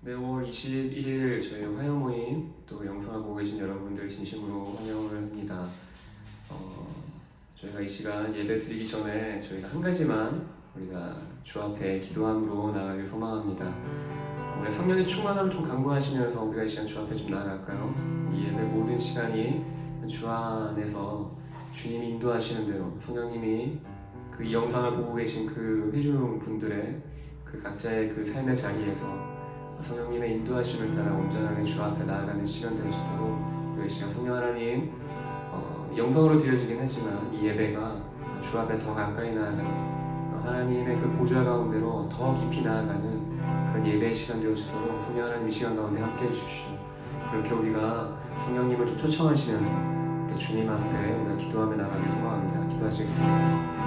네, 5월 21일 저희 화요 모임 또 영상을 보고 계신 여러분들 진심으로 환영을 합니다. 저희가 이 시간 예배 드리기 전에 저희가 한 가지만 우리가 주 앞에 기도함으로 나아가길 소망합니다. 우리 성령의 충만함을 좀 강구하시면서 우리가 이 시간 주 앞에 좀 나아갈까요? 이 예배 모든 시간이 주 안에서 주님 인도하시는 대로 성령님이 그 이 영상을 보고 계신 그 회중 분들의 그 각자의 그 삶의 자리에서 성령님의 인도하심을 따라 온전하게 주 앞에 나아가는 시간 되시도록 우리 시간 성령 하나님 영상으로 드려지긴 하지만 이 예배가 주 앞에 더 가까이 나아가는 하나님의 그 보좌 가운데로 더 깊이 나아가는 그런 예배의 시간 되어지도록 성령 하나님 이 시간 가운데 함께 해주십시오. 그렇게 우리가 성령님을 좀 초청하시면서 주님 앞에 우리가 기도하며 나가길 소망합니다. 기도하시겠습니다.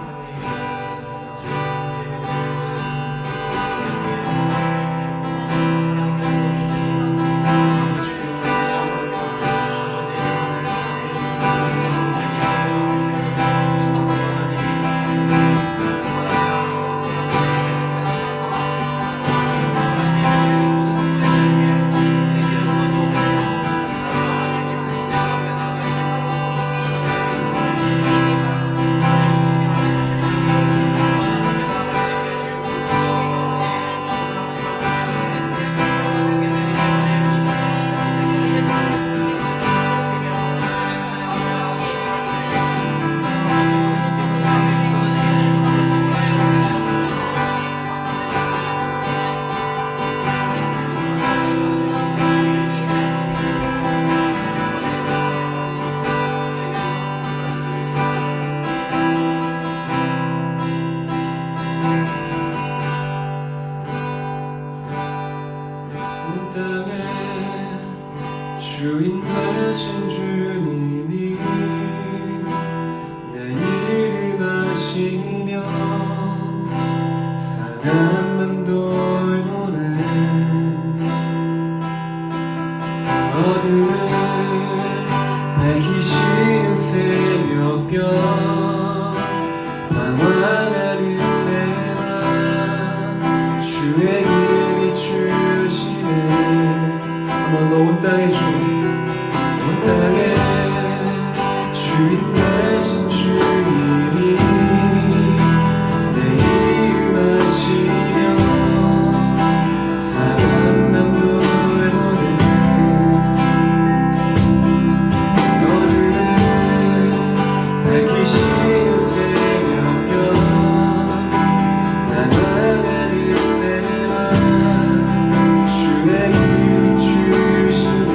주인 되신 주님이 내 이름 아시며 사랑만 돌보네 어둠을 밝히시는 새벽별 방황하는 내맘 주의 길이 주시네 온 땅의 주, 온 땅의 주인 되신 주님이 내 이름 아시며 사랑만 돌보네 어둠을 밝히시는 새벽별 나아가는 내 맘 주의 길이 주시네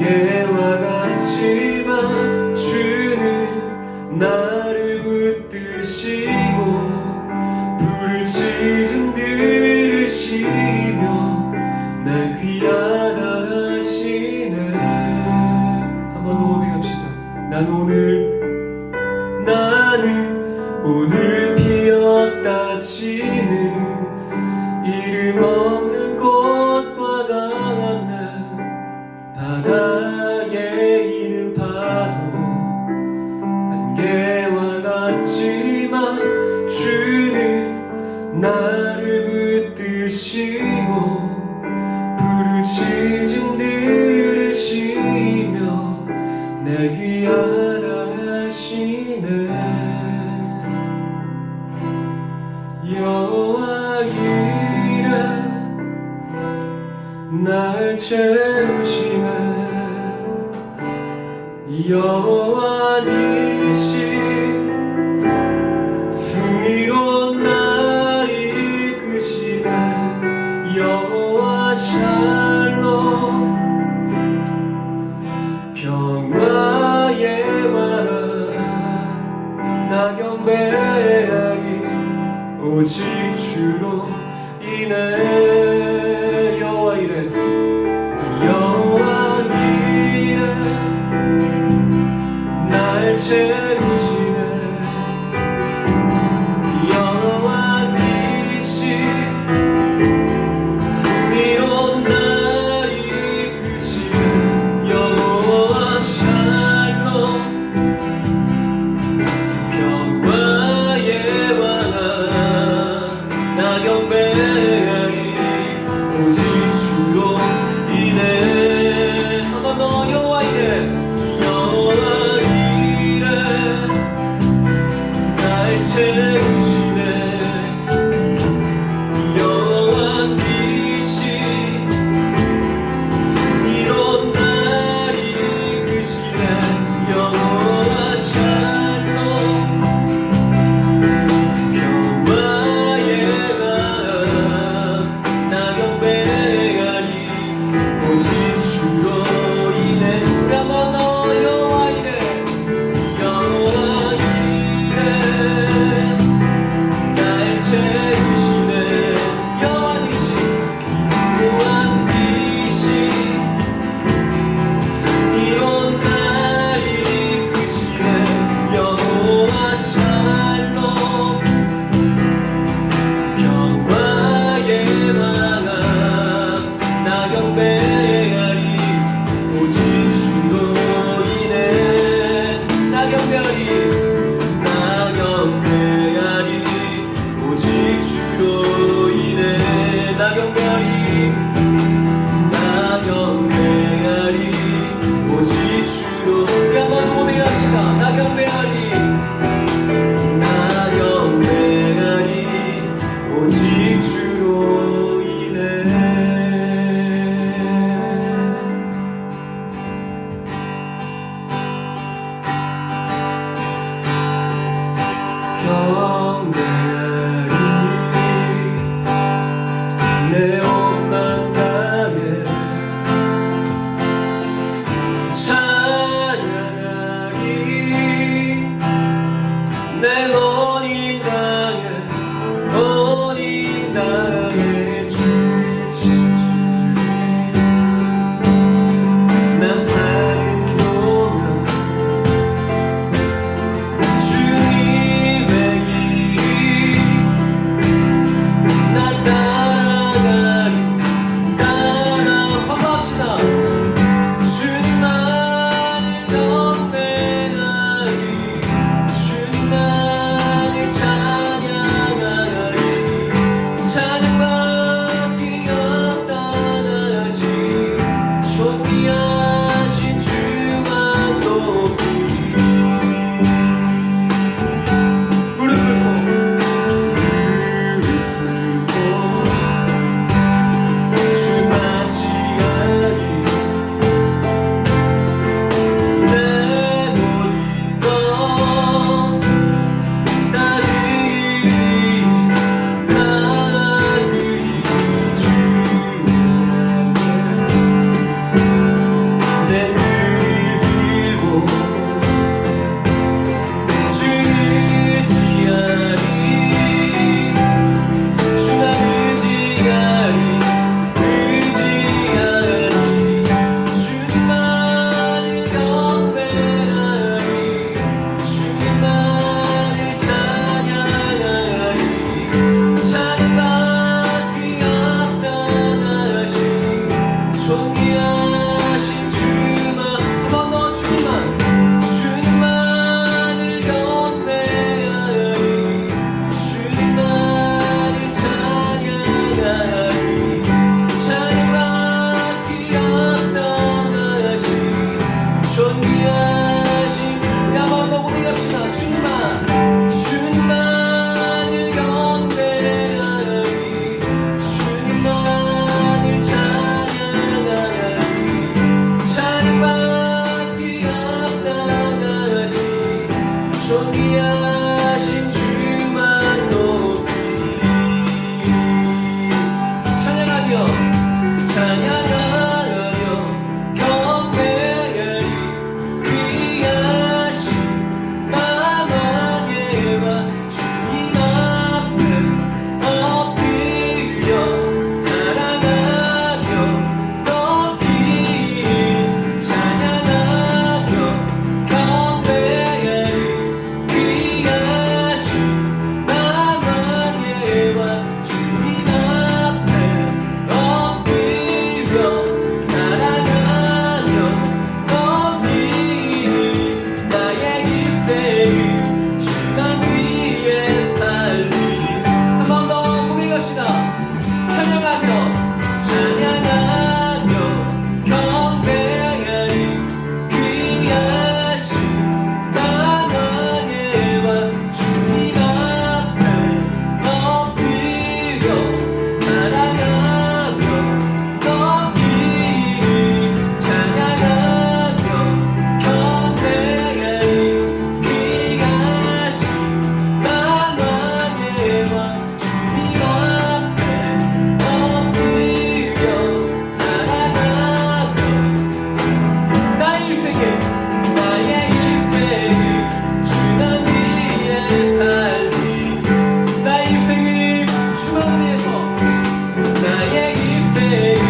안개와 같지만 주는 나를 붙드시고 부르짖음 들으시며 날 귀하다 하시네. 한 번 더 고백합시다. 나는 오늘 피었다 지는 이름 없는 꽃과 같네. 바다에 있는 파도 안개와 같지만 주는 나를 붙드시고 부르짖음 들으시며 날 귀하다 하시네. 여호와 이래 날 채우시네. 여호와 니시 승리로 날 이끄시네. 여호와 샬롬 평화의 와라. 나 경배하리 오직 주로 인해. 여호와 이래 여호와 이래 날 채우시네. 여호와 니시 승리로 날 이끄시네. 여호와 샬롬 평화의 왕아. 나 경배하리 존귀하신 우리 한번 더 고백합시다. 주님만을 경배하리, 주님만을 찬양하리, 찬양받기 합당하신 존귀하신 주만 높이 찬양하며 경배하리, 귀하신 만왕의 왕 주님 앞에 엎드려 사랑하며 높이 찬양하며 경배하리, 귀하신 만왕의 왕 주님 앞에 엎드려 사랑하며 높이 나의 일생을 주만 위해 살리. 한 번 더 고백합시다. 찬양하며 경배하리, 귀하신 만왕의 왕 주님 앞에 엎드려 사랑하며 높이 찬양하며 경배하리, 귀하신 만왕의 왕 주님 앞에 엎드려 사랑하며 나의 일생을 주만 위해 살리. 나의 일생을 주만 위해서, 나의 일생을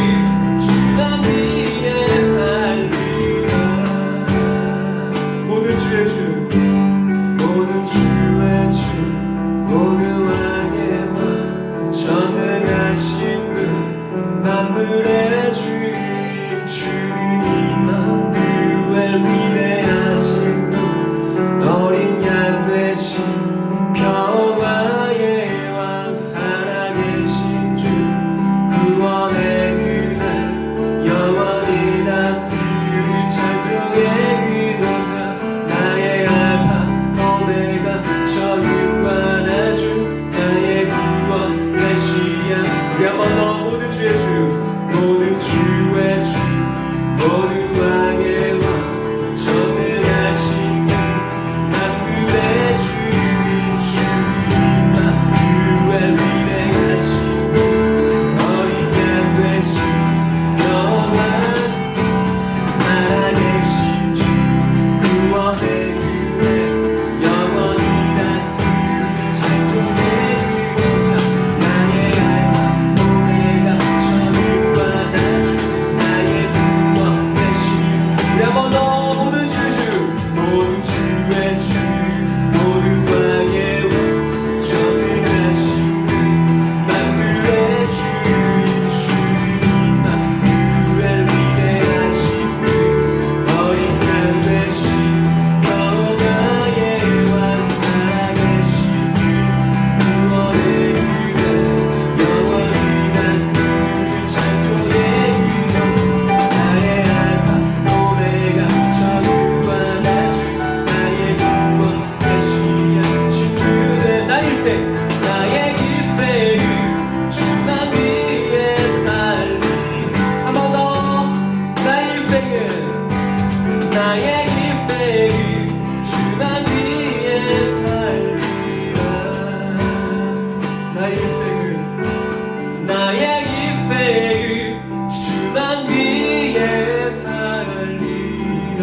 주만 위해 살리라. 모든 주의 주, 모든 주의 주, 모든 왕의 왕, 전능하신 분, 만물의 주인 주님만, 그의 위대하신 분, 어린 양 되신 평화의 왕, 살아계신 주, 구원의 은혜, 영원히 다스릴 창조의 근원자, 나의 알파 오메가, 처음과 나중, 나의 구원 메시아. 우리 한번 더 모든 주의 주, 모든 주의 주, 모든 왕의 왕, 전능하신 분, 만물의 주인 주님만, 그의 위대하신 분, 어린 양 되신 영원한 살아계신 주, 구원의 은혜, 영원히 다스릴 창조의 근원자, 나의 알파 오메가, 처음과 나중, 나의 구원 되신. 우리 한번 더 모든 주의 주, 모든 주의 주, 모든 왕의 왕, 전능하신 분, 만물의 주인 주님만, 그의 위대하신 분, 어린 양 되신 평화의 왕, 살아계신 주, 구원의 은혜, 영원히 다스릴 창조의 근원, 나의 알파 오메가, 처음과 나중, 나의 구원 메시아. 친구들 나의 일생, 나의 일생을 주만 위해 살리. 한 번 더 나의 일생을 주만 위해 살리라. 나의 일생을 주만 위해 살리라.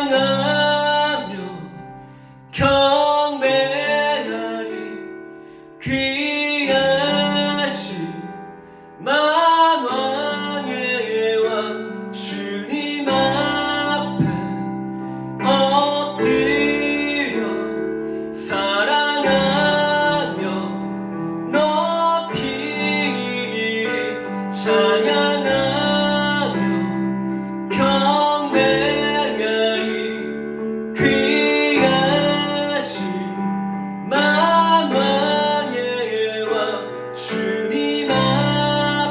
찬양하며 경배하리, 귀하신 만왕의 왕 주님 앞에 엎드려 사랑하며 높이 찬양하며 경배하리, 귀하신 만왕의 왕 주님 앞에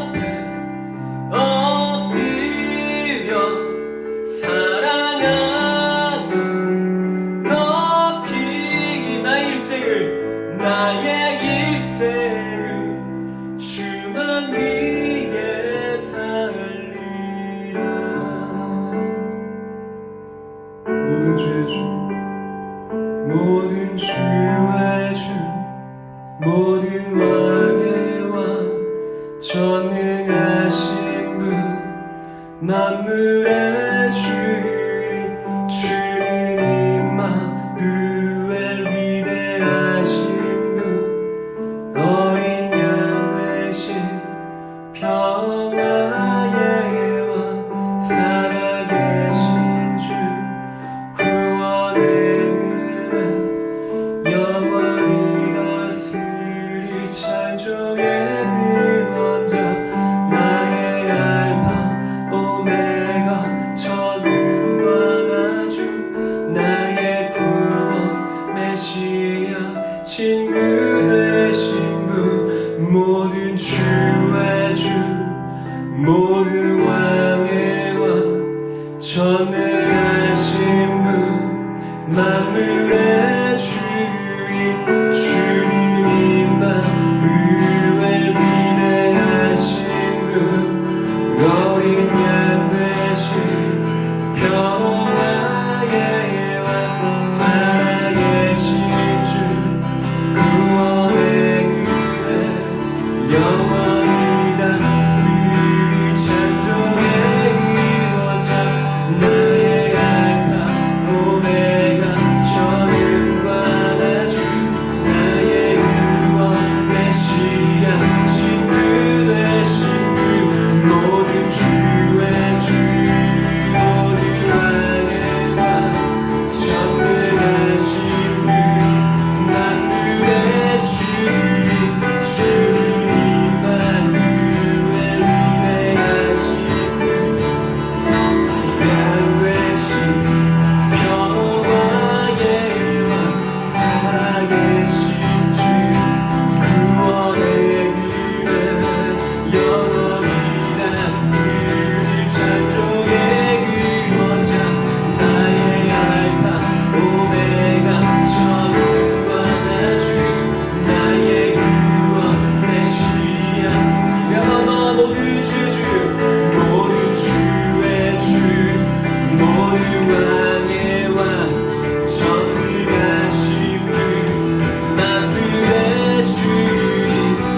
전능하신 분 만물의 주인 주는 임마누엘 위대하신 분 어린 양 되신 평화의 왕 살아계신 주 구원의 은혜 영원히 다스릴 창조의 근원자 나의 알파 오메가 전능과 나주 나의 구원 메시아 친구 되신 분 모든 주의 주 모든 왕의 왕 전능하신 분 만물의 주인 주님 임마누엘 위대하신 분 어린 양 되신 평화의 왕 살아계신 주 구원의 은혜 영원히 다스릴 창조의 근원자 나의 알파 오메가 전능과 나주 나의 구원 메시아 친구 되신 분 모든 주의 주 모든 왕의 왕 전능하신 분 만물의 주인 주님 임마누엘 위대하신 분 양 되신 평화의 왕 살아계신 주 구원의 은혜 영원히 다스릴 창조의 근원자 나의 알파 오메가 전능과 나주 나의 구원 메시아 영원한 모든 주주 모든 주의 주 모든 왕의 왕 전능하신 분 만물의 주인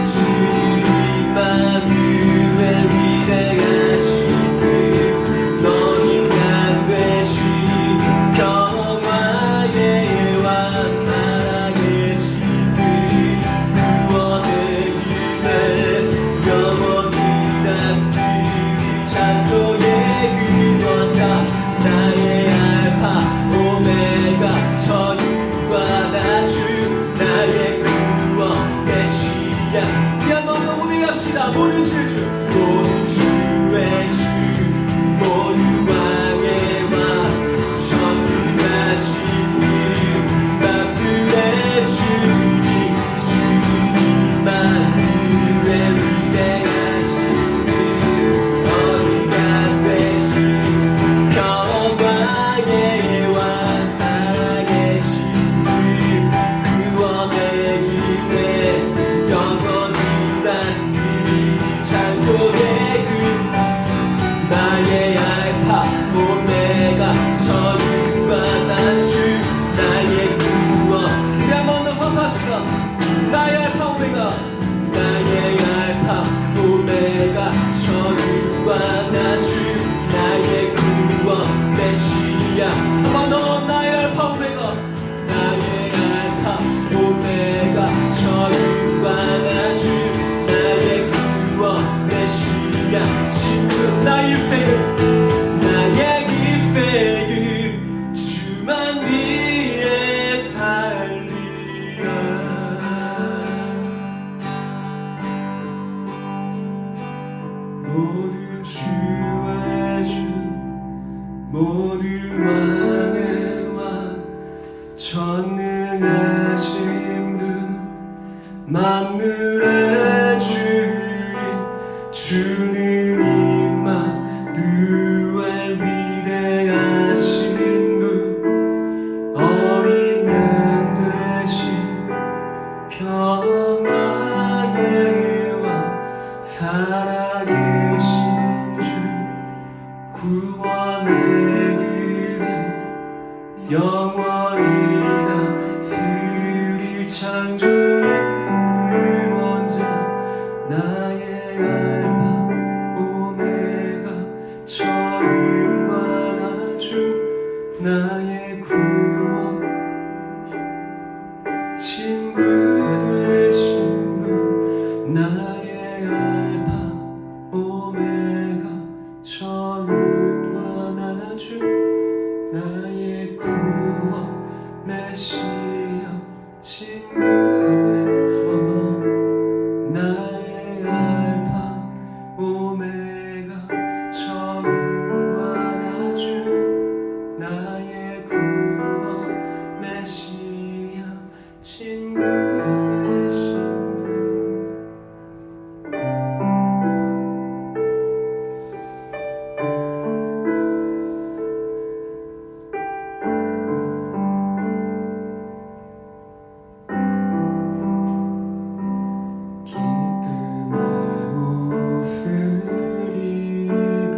주님 임마누엘 위대하신 분 어린 양 되신 평화의 왕 살아계신 분 구원의 은혜 영원히 다스릴 창조의 근원자 나의 알파 오메가 전능과 나주 나의 구원 메시아 우리 한번 고백합시다 모든 주주 모든 주의 주 모든 왕의 왕 전능하신 분 만물의 주인 주님 임마누엘 위대하신 분 어린 양 되신 평화의 왕 살아계신 주 구원의 은혜 영원히 다스릴 창조의 근 나의 알파 오메가 전능과 나주 나의 구원 우리 한 번 더 선포합시다 나의 알파 오메가 나의 알파 오메가 전능과 나주 나의 구원 메시아 한 번 더 나의 알파 오메가 나의 알파 오메가 전능과 나주 나의 구원 메시아 친구 나의 일생을 주만 위해 살리라 모든 주의 주 모든 왕의 왕 전능하신 분 만물의 주인 주는 임마누엘 위대하신 분 어린 양 되신 평화의 왕 살아계신 주 구원의 은혜 영원히 다스릴 창조의 근원자 알파 오메가 처음과 나중 나의 구원 친구 되신 분 나의 알파 오메가 처음과 나중 나의 구원 메시아 친구 되셔도 나의 알파 오메가 처음과 나중 나의 구원 메시아 친구 되신 분 기쁨의 옷을 입은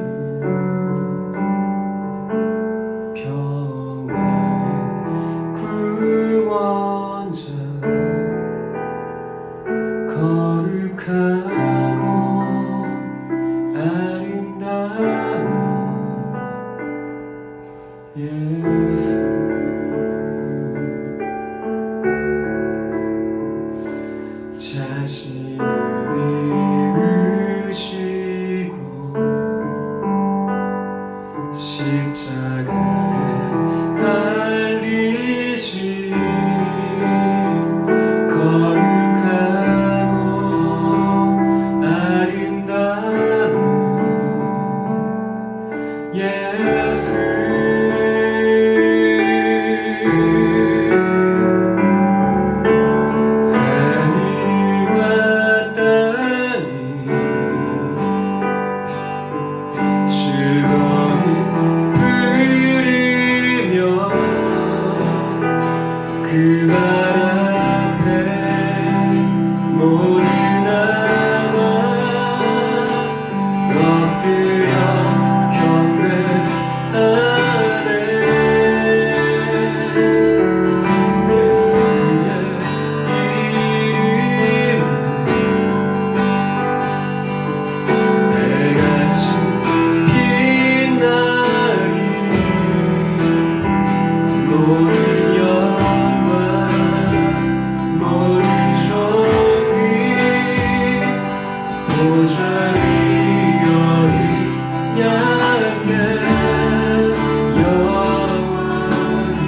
평화의 구원자 거룩하고 아름다운 예수 자신을 비우시고 십자가에 달리신 거룩하고 아름다운 예수 하늘과 땅이 즐거이 부르며 그 발 앞에 모두 나와 엎드려 경배하네 예수의 이름 해같이 빛나리 모든 영광 모든 존귀 보좌리 여리 향해 영원히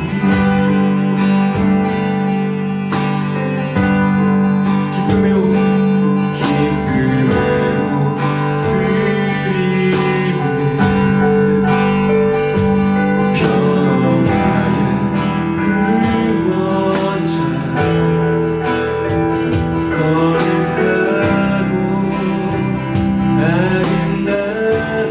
기쁨의 옷을 입은 평화의 구원자 거룩하고 아름다운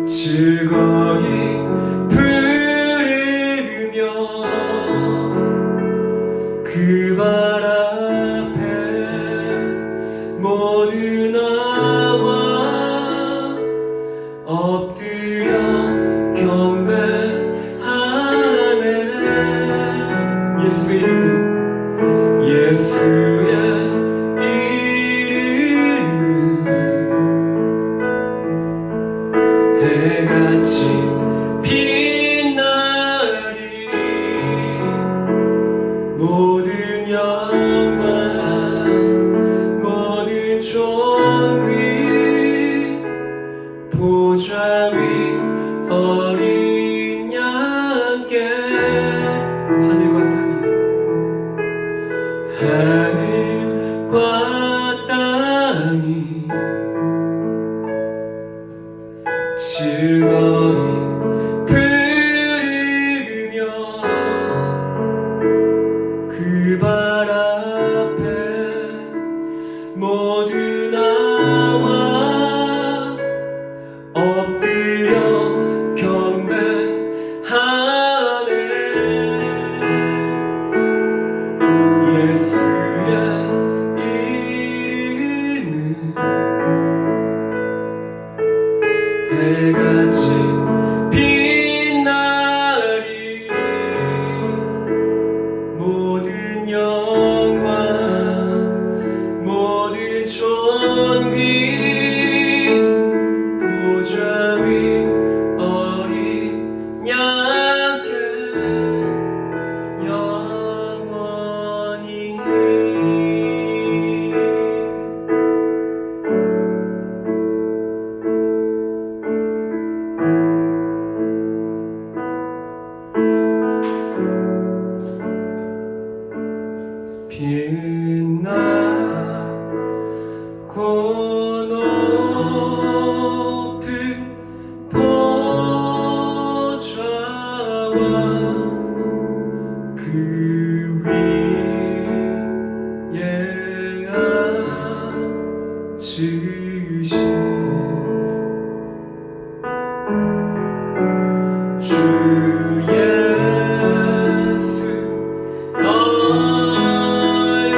즐거이 부르며 그 발 앞에 모두 나와 엎드려 경배하네. 예수의 이름은 해같이 빛나리. 모든 영광 모든 존귀 보좌 위 어린 양께 하늘과 땅이 즐거이 부르며 그 발 앞에 모두 나와 엎드려 경배하네. 예수의 이름은 해같이 빛나리. 모든 영광 모든 존귀 보좌 위 어린 양께 영원히. 빛나고 높은 보좌와 그 위에 앉으신 주 예수 얼굴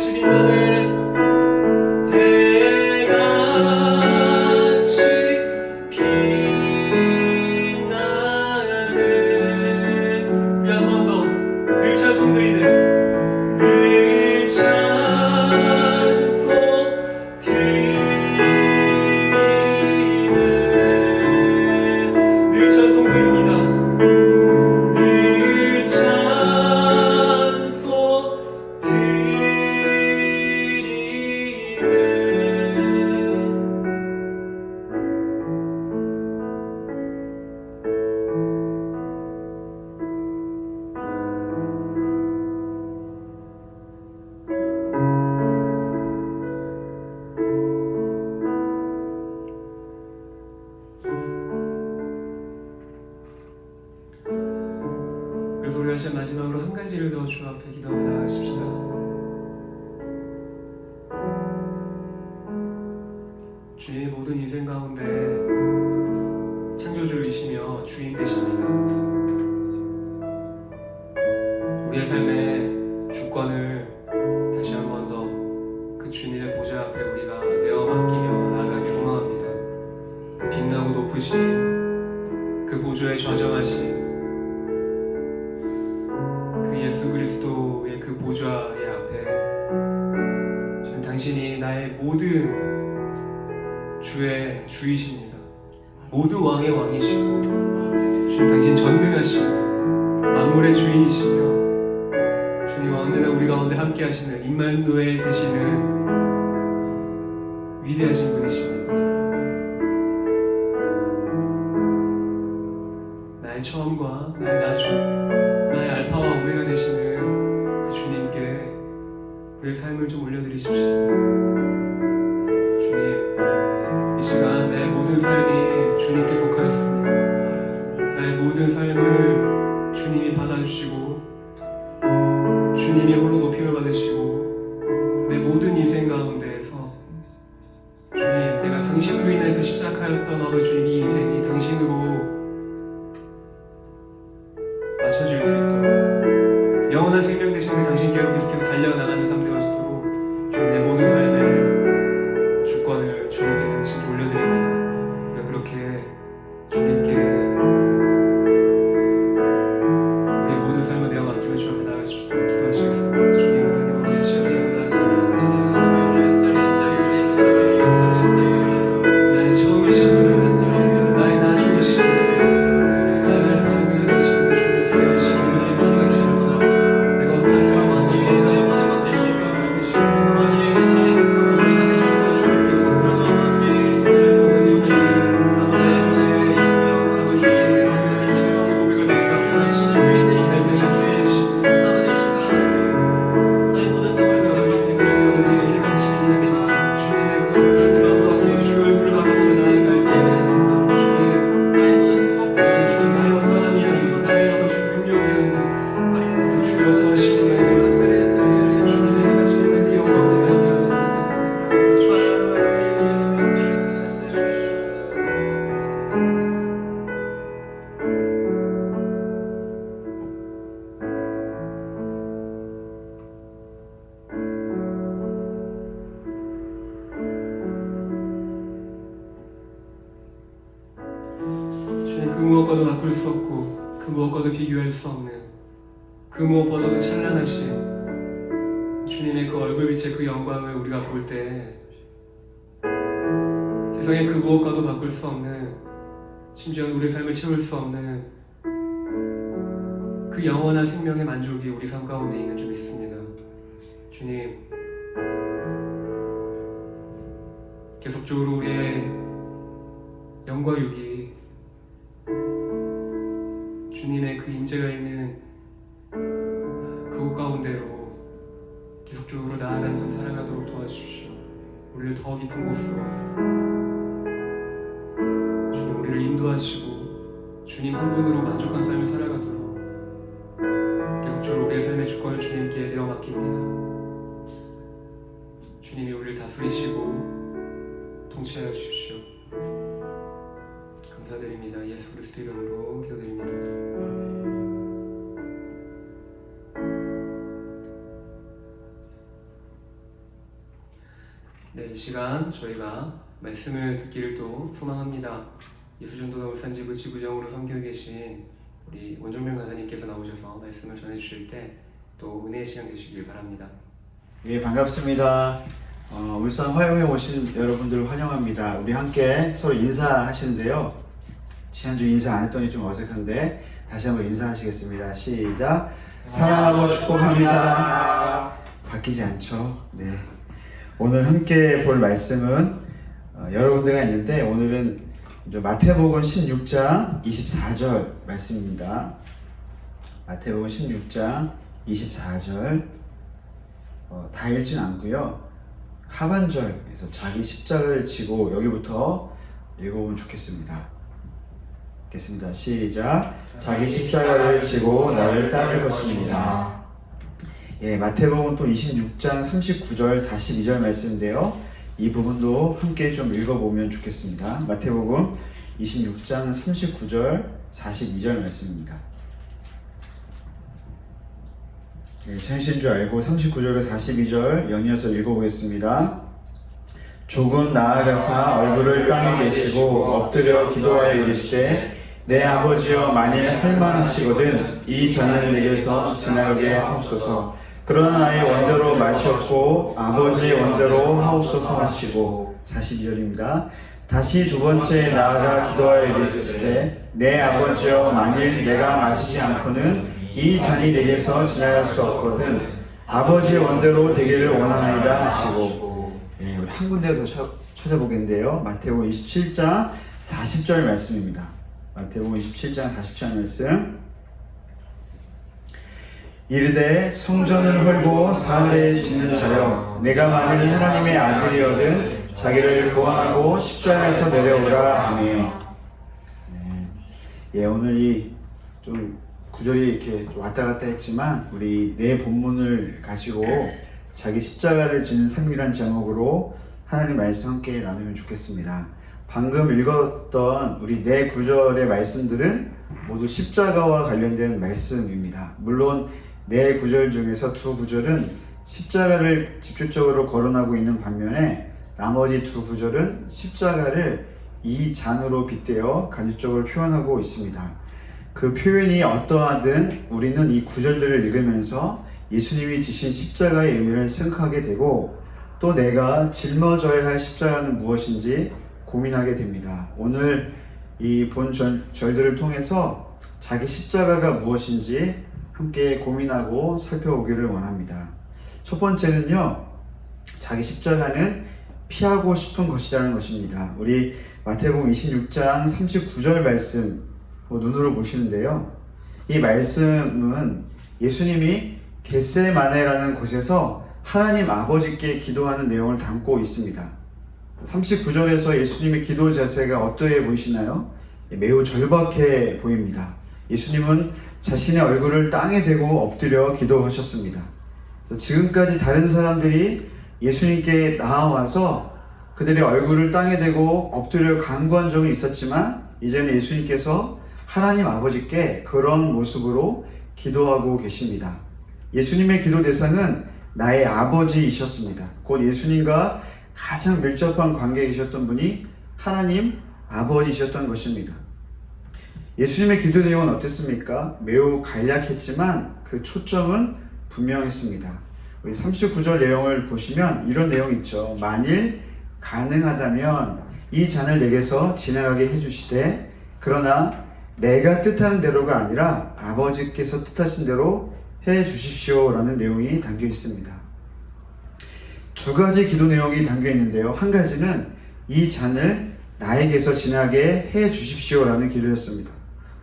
해같이 빛나는 해같이 빛나네. 우리 한 번 더 늘 찬송 드리네. 늘 찬송 드리네. 늘 찬송 드립니다. 늘 찬송 그래서 우리가 이제 마지막으로 한 가지를 더 주 앞에 기도하며 나아가십시다. 주님의 모든 인생 가운데 창조주이시며 주인 되십니다. 우리의 삶의 주권을 다시 한 번 더 그 주님의 보좌 앞에 우리가 내어 맡기며 나아가길 소망합니다. 그 빛나고 높으신 그 보좌에 좌정하신 예수 그리스도의 그 보좌의 앞에 지금 당신이 나의 모든 주의 주이십니다. 모두 왕의 왕이시고 주님 당신 전능하시고 만물의 주인이시며 주님 언제나 우리 가운데 함께 하시는 임마누엘 되시는 위대하신 분이십니다. 나의 처음과 나의 나중 나의 알파와 오메가 되시는 그 주님께 우리의 삶을 좀 올려드리십시오. 주님, 이 시간 나의 모든 삶이 주님께 속하였습니다. 나의 모든 삶을 주님이 받아주시고 주님이 홀로 높임을 받으시고 내 모든 인생 가운데에서 주님, 내가 당신으로 인해서 시작하였던 아버지 주님 이 인생이 당신으로 맞춰질 수 있도록 영원한 생명 되시는 당신께로 계속해서 달려나가는 삶 되어지도록 주님 내 모든 삶의 주권을 주님께 당신께 올려드립니다. 우리가 그렇게 주님께 우리의 모든 삶을 내어 맡기며 주 앞에 나아가십시다. 기도하시겠습니다. 주님 하나님 아버지 나의 처음이시고 나의 나중이시고 나의 방송에 되시고 주님께 하시고 내가 어떤 상황에서 그 무엇과도 바꿀 수 없고 그 무엇과도 비교할 수 없는 그 무엇보다도 찬란하신 주님의 그 얼굴빛의 그 영광을 우리가 볼 때 세상에 그 무엇과도 바꿀 수 없는 심지어 우리의 삶을 채울 수 없는 그 영원한 생명의 만족이 우리 삶 가운데 있는 줄 믿습니다. 주님, 계속적으로 우리의 영과 육이 주님의 그 임재가 있는 그곳 가운데로 계속적으로 나아가는 삶 살아가도록 도와주십시오. 우리를 더 깊은 곳으로 주님 우리를 인도하시고 주님 한 분으로 만족한 삶을 살아가도록 계속적으로 우리의 삶의 주권을 주님께 내어 맡깁니다. 주님이 우리를 다스리시고 통치하여 주십시오. 감사드립니다. 예수 그리스도 이름으로 기도드립니다. 네, 이 시간 저희가 말씀을 듣기를 또 소망합니다. 예수전도가 울산지구 지구장으로 섬기고 계신 우리 원종명 간사님께서 나오셔서 말씀을 전해주실 때 또 은혜의 시간 되시길 바랍니다. 예, 반갑습니다. 울산 화요에 오신 여러분들 환영합니다. 우리 함께 서로 인사하시는데요. 지난주 인사 안 했더니 좀 어색한데 다시 한번 인사하시겠습니다. 시작. 사랑하고 축복합니다. 바뀌지 않죠? 네. 오늘 함께 볼 말씀은 여러 군데가 있는데 오늘은 마태복음 16장 24절 말씀입니다. 마태복음 16장 24절 다 읽진 않고요. 하반절에서 자기 십자가를 지고 여기부터 읽어보면 좋겠습니다. 읽겠습니다. 시작. 자기 십자가를 지고 나를 따를 것입니다. 예, 마태복음 또 26장 39절 42절 말씀인데요. 이 부분도 함께 좀 읽어보면 좋겠습니다. 마태복음 26장 39절 42절 말씀입니다. 예, 생신 줄 알고 39절과 42절 연이어서 읽어보겠습니다. 조금 나아가사 얼굴을 땅에 계시고 엎드려 기도하여 이르시되 내 아버지여 만일 할만하시거든 이 잔을 내게서 지나가게 하옵소서. 그러나 나의 원대로 마시옵고 아버지의 원대로 하옵소서 하시고. 42절입니다. 다시 두 번째 나아가 기도하여 이르시되 내 아버지여 만일 내가 마시지 않고는 이 잔이 내게서 지나갈 수 없거든 아버지의 원대로 되기를 원하나이다 하시고. 예, 우리 한 군데 더 찾아보겠는데요. 마태복음 27장 40절 말씀입니다. 마태복음 27장 40절 말씀. 이르되 성전을 헐고 사흘에 짓는 자여 내가 만일 하나님의 아들이거든 자기를 구원하고 십자가에서 내려오라. 아멘. 네. 예, 오늘 이 좀 구절이 이렇게 좀 왔다 갔다 했지만 우리 내 본문을 가지고 자기 십자가를 지는 삶이란 제목으로 하나님 말씀 함께 나누면 좋겠습니다. 방금 읽었던 우리 네 구절의 말씀들은 모두 십자가와 관련된 말씀입니다. 물론 네 구절 중에서 두 구절은 십자가를 직접적으로 거론하고 있는 반면에 나머지 두 구절은 십자가를 이 잔으로 빗대어 간접적으로 표현하고 있습니다. 그 표현이 어떠하든 우리는 이 구절들을 읽으면서 예수님이 지신 십자가의 의미를 생각하게 되고 또 내가 짊어져야 할 십자가는 무엇인지 고민하게 됩니다. 오늘 이 본 절들을 통해서 자기 십자가가 무엇인지 함께 고민하고 살펴보기를 원합니다. 첫 번째는요, 자기 십자가는 피하고 싶은 것이라는 것입니다. 우리 마태복음 26장 39절 말씀 눈으로 보시는데요. 이 말씀은 예수님이 겟세마네라는 곳에서 하나님 아버지께 기도하는 내용을 담고 있습니다. 39절에서 예수님의 기도 자세가 어떠해 보이시나요? 매우 절박해 보입니다. 예수님은 자신의 얼굴을 땅에 대고 엎드려 기도하셨습니다. 지금까지 다른 사람들이 예수님께 나아와서 그들의 얼굴을 땅에 대고 엎드려 간구한 적은 있었지만 이제는 예수님께서 하나님 아버지께 그런 모습으로 기도하고 계십니다. 예수님의 기도 대상은 나의 아버지이셨습니다. 곧 예수님과 가장 밀접한 관계에 계셨던 분이 하나님 아버지이셨던 것입니다. 예수님의 기도 내용은 어땠습니까? 매우 간략했지만 그 초점은 분명했습니다. 우리 39절 내용을 보시면 이런 내용이 있죠. 만일 가능하다면 이 잔을 내게서 지나가게 해주시되 그러나 내가 뜻하는 대로가 아니라 아버지께서 뜻하신 대로 해 주십시오 라는 내용이 담겨 있습니다. 두 가지 기도 내용이 담겨 있는데요. 한 가지는 이 잔을 나에게서 지나게 해 주십시오 라는 기도였습니다.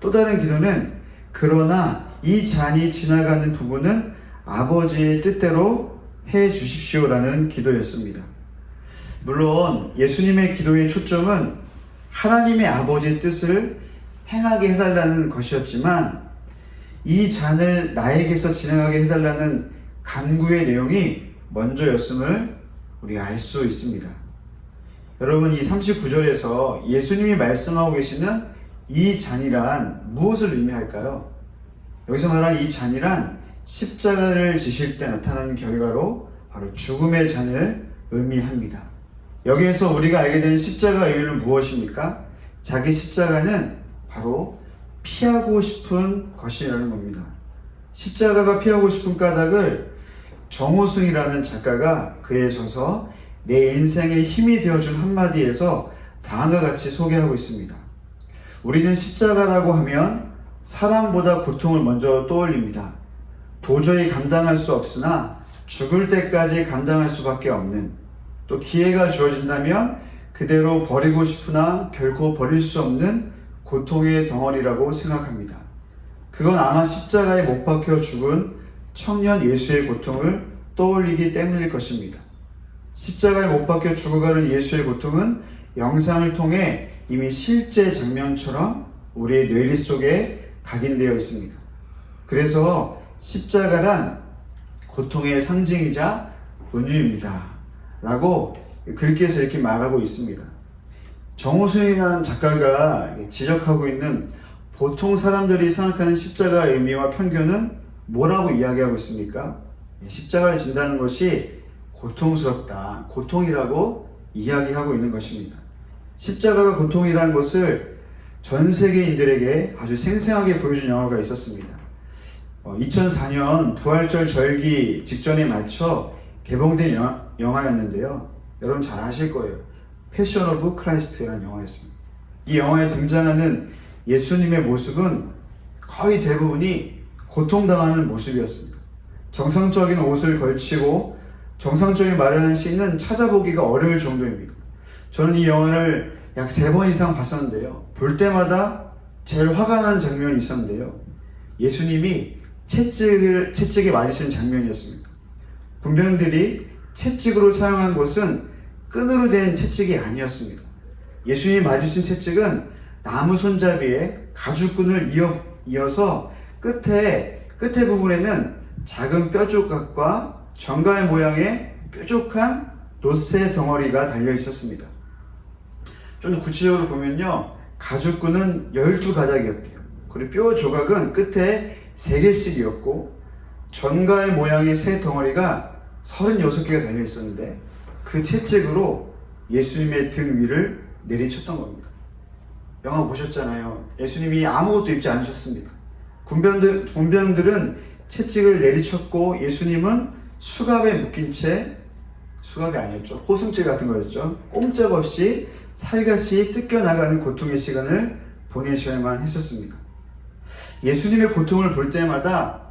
또 다른 기도는 그러나 이 잔이 지나가는 부분은 아버지의 뜻대로 해 주십시오 라는 기도였습니다. 물론 예수님의 기도의 초점은 하나님의 아버지의 뜻을 행하게 해달라는 것이었지만 이 잔을 나에게서 지나가게 해달라는 간구의 내용이 먼저였음을 우리가 알 수 있습니다. 여러분, 이 39절에서 예수님이 말씀하고 계시는 이 잔이란 무엇을 의미할까요? 여기서 말한 이 잔이란 십자가를 지실 때 나타나는 결과로 바로 죽음의 잔을 의미합니다. 여기에서 우리가 알게 되는 십자가의 의미는 무엇입니까? 자기 십자가는 바로 피하고 싶은 것이라는 겁니다. 십자가가 피하고 싶은 까닭을 정호승이라는 작가가 그에 져서 내 인생의 힘이 되어준 한마디에서 다음과 같이 소개하고 있습니다. 우리는 십자가라고 하면 사랑보다 고통을 먼저 떠올립니다. 도저히 감당할 수 없으나 죽을 때까지 감당할 수밖에 없는, 또 기회가 주어진다면 그대로 버리고 싶으나 결코 버릴 수 없는 고통의 덩어리라고 생각합니다. 그건 아마 십자가에 못 박혀 죽은 청년 예수의 고통을 떠올리기 때문일 것입니다. 십자가에 못 박혀 죽어가는 예수의 고통은 영상을 통해 이미 실제 장면처럼 우리의 뇌리 속에 각인되어 있습니다. 그래서 십자가란 고통의 상징이자 은유입니다 라고 글귀에서 이렇게 말하고 있습니다. 정호승이라는 작가가 지적하고 있는 보통 사람들이 생각하는 십자가의 의미와 편견은 뭐라고 이야기하고 있습니까? 십자가를 진다는 것이 고통스럽다, 고통이라고 이야기하고 있는 것입니다. 십자가가 고통이라는 것을 전 세계인들에게 아주 생생하게 보여준 영화가 있었습니다. 2004년 부활절 절기 직전에 맞춰 개봉된 영화였는데요. 여러분 잘 아실 거예요. 패션 오브 크라이스트라는 영화였습니다. 이 영화에 등장하는 예수님의 모습은 거의 대부분이 고통당하는 모습이었습니다. 정상적인 옷을 걸치고 정상적인 말을 하는 씬은 찾아보기가 어려울 정도입니다. 저는 이 영화를 약 3번 이상 봤었는데요. 볼 때마다 제일 화가 나는 장면이 있었는데요. 예수님이 채찍에 맞으시는 장면이었습니다. 군병들이 채찍으로 사용한 것은 끈으로 된 채찍이 아니었습니다. 예수님이 맞으신 채찍은 나무 손잡이에 가죽끈을 이어서 끝에 부분에는 작은 뼈 조각과 정갈 모양의 뾰족한 놋새 덩어리가 달려 있었습니다. 좀 더 구체적으로 보면요, 가죽끈은 12가닥이었대요. 그리고 뼈 조각은 끝에 3개씩이었고 전갈 모양의 새 덩어리가 36개가 달려 있었는데 그 채찍으로 예수님의 등 위를 내리쳤던 겁니다. 영화 보셨잖아요. 예수님이 아무것도 입지 않으셨습니다. 군병들은 채찍을 내리쳤고 예수님은 수갑에 묶인 채, 수갑이 아니었죠, 호승질 같은 거였죠, 꼼짝없이 살같이 뜯겨나가는 고통의 시간을 보내셔야만 했었습니다. 예수님의 고통을 볼 때마다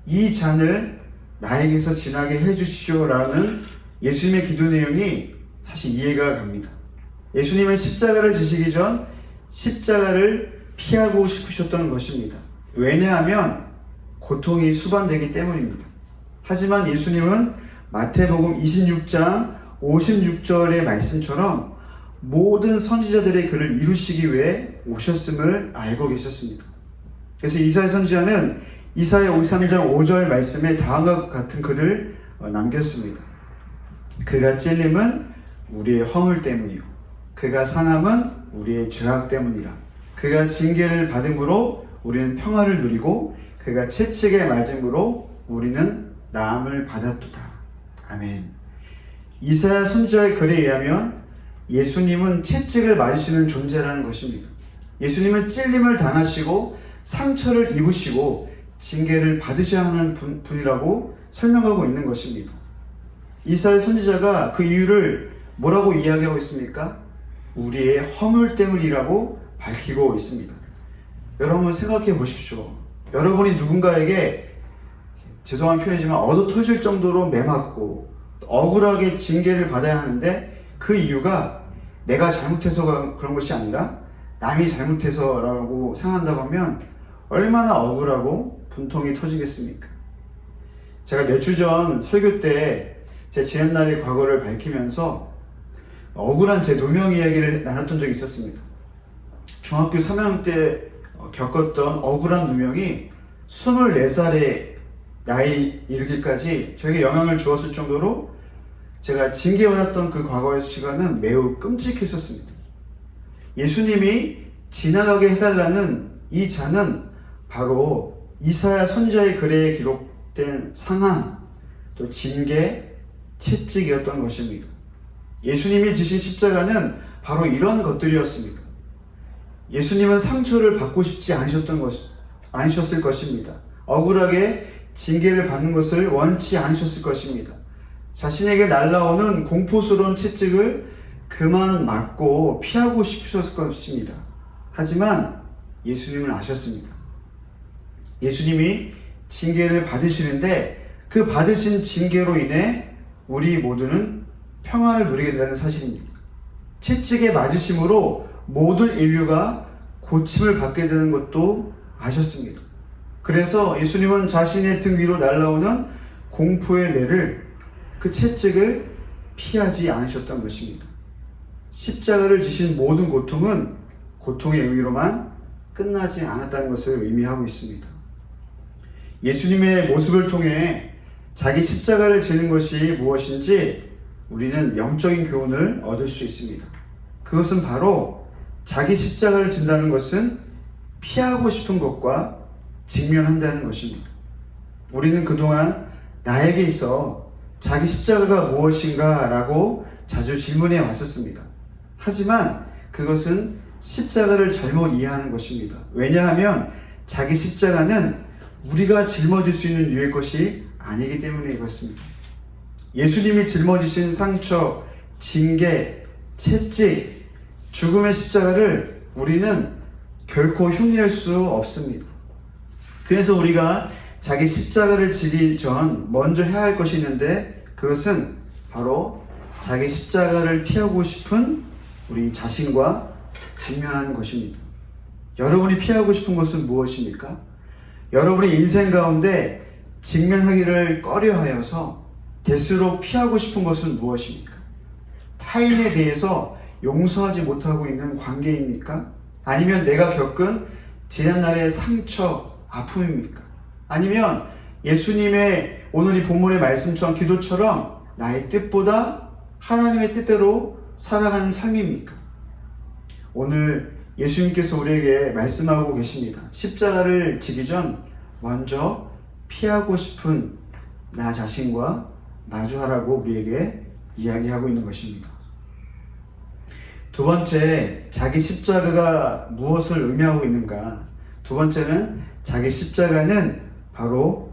이 잔을 나에게서 지나게 해주시오 라는 예수님의 기도 내용이 사실 이해가 갑니다. 예수님은 십자가를 지시기 전 십자가를 피하고 싶으셨던 것입니다. 왜냐하면 고통이 수반되기 때문입니다. 하지만 예수님은 마태복음 26장 56절의 말씀처럼 모든 선지자들의 글을 이루시기 위해 오셨음을 알고 계셨습니다. 그래서 이사야 선지자는 이사야 53장 5절 말씀에 다음과 같은 글을 남겼습니다. 그가 찔림은 우리의 허물 때문이요, 그가 상함은 우리의 죄악 때문이라. 그가 징계를 받음으로 우리는 평화를 누리고 그가 채찍에 맞음으로 우리는 나음을 받았도다. 아멘. 이사야 선지자의 글에 의하면 예수님은 채찍을 맞으시는 존재라는 것입니다. 예수님은 찔림을 당하시고 상처를 입으시고 징계를 받으셔야 하는 분이라고 설명하고 있는 것입니다. 이사야 선지자가 그 이유를 뭐라고 이야기하고 있습니까? 우리의 허물 때문이라고 밝히고 있습니다. 여러분 생각해 보십시오. 여러분이 누군가에게, 죄송한 표현이지만 얻어 터질 정도로 매맞고 억울하게 징계를 받아야 하는데 그 이유가 내가 잘못해서 그런 것이 아니라 남이 잘못해서라고 생각한다고 하면 얼마나 억울하고 분통이 터지겠습니까? 제가 몇 주 전 설교 때 제 지난날의 과거를 밝히면서 억울한 제 누명 이야기를 나눴던 적이 있었습니다. 중학교 3학년 때 겪었던 억울한 누명이 24살의 나이 이르기까지 저에게 영향을 주었을 정도로 제가 징계받았던 그 과거의 시간은 매우 끔찍했었습니다. 예수님이 지나가게 해달라는 이 잔은 바로 이사야 선지자의 글에 기록된 상한, 또 징계, 채찍이었던 것입니다. 예수님이 지신 십자가는 바로 이런 것들이었습니다. 예수님은 상처를 받고 싶지 않으셨을 것입니다. 억울하게 징계를 받는 것을 원치 않으셨을 것입니다. 자신에게 날라오는 공포스러운 채찍을 그만 맞고 피하고 싶으셨을 것입니다. 하지만 예수님은 아셨습니다. 예수님이 징계를 받으시는데 그 받으신 징계로 인해 우리 모두는 평안을 누리게 된다는 사실입니다. 채찍에 맞으심으로 모든 인류가 고침을 받게 되는 것도 아셨습니다. 그래서 예수님은 자신의 등 위로 날아오는 공포의 뇌를, 그 채찍을 피하지 않으셨던 것입니다. 십자가를 지신 모든 고통은 고통의 의미로만 끝나지 않았다는 것을 의미하고 있습니다. 예수님의 모습을 통해 자기 십자가를 지는 것이 무엇인지 우리는 영적인 교훈을 얻을 수 있습니다. 그것은 바로 자기 십자가를 진다는 것은 피하고 싶은 것과 직면한다는 것입니다. 우리는 그동안 나에게 있어 자기 십자가가 무엇인가 라고 자주 질문해 왔었습니다. 하지만 그것은 십자가를 잘못 이해하는 것입니다. 왜냐하면 자기 십자가는 우리가 짊어질 수 있는 유의 것이 아니기 때문에 그렇습니다. 예수님이 짊어지신 상처, 징계, 채찍, 죽음의 십자가를 우리는 결코 흉내낼 수 없습니다. 그래서 우리가 자기 십자가를 지기 전 먼저 해야 할 것이 있는데 그것은 바로 자기 십자가를 피하고 싶은 우리 자신과 직면하는 것입니다. 여러분이 피하고 싶은 것은 무엇입니까? 여러분의 인생 가운데 직면하기를 꺼려하여서 대수록 피하고 싶은 것은 무엇입니까? 타인에 대해서 용서하지 못하고 있는 관계입니까? 아니면 내가 겪은 지난날의 상처, 아픔입니까? 아니면 예수님의 오늘 이 본문의 말씀처럼 기도처럼 나의 뜻보다 하나님의 뜻대로 살아가는 삶입니까? 오늘 예수님께서 우리에게 말씀하고 계십니다. 십자가를 지기 전 먼저 피하고 싶은 나 자신과 마주하라고 우리에게 이야기하고 있는 것입니다. 두 번째, 자기 십자가가 무엇을 의미하고 있는가? 두 번째는 자기 십자가는 바로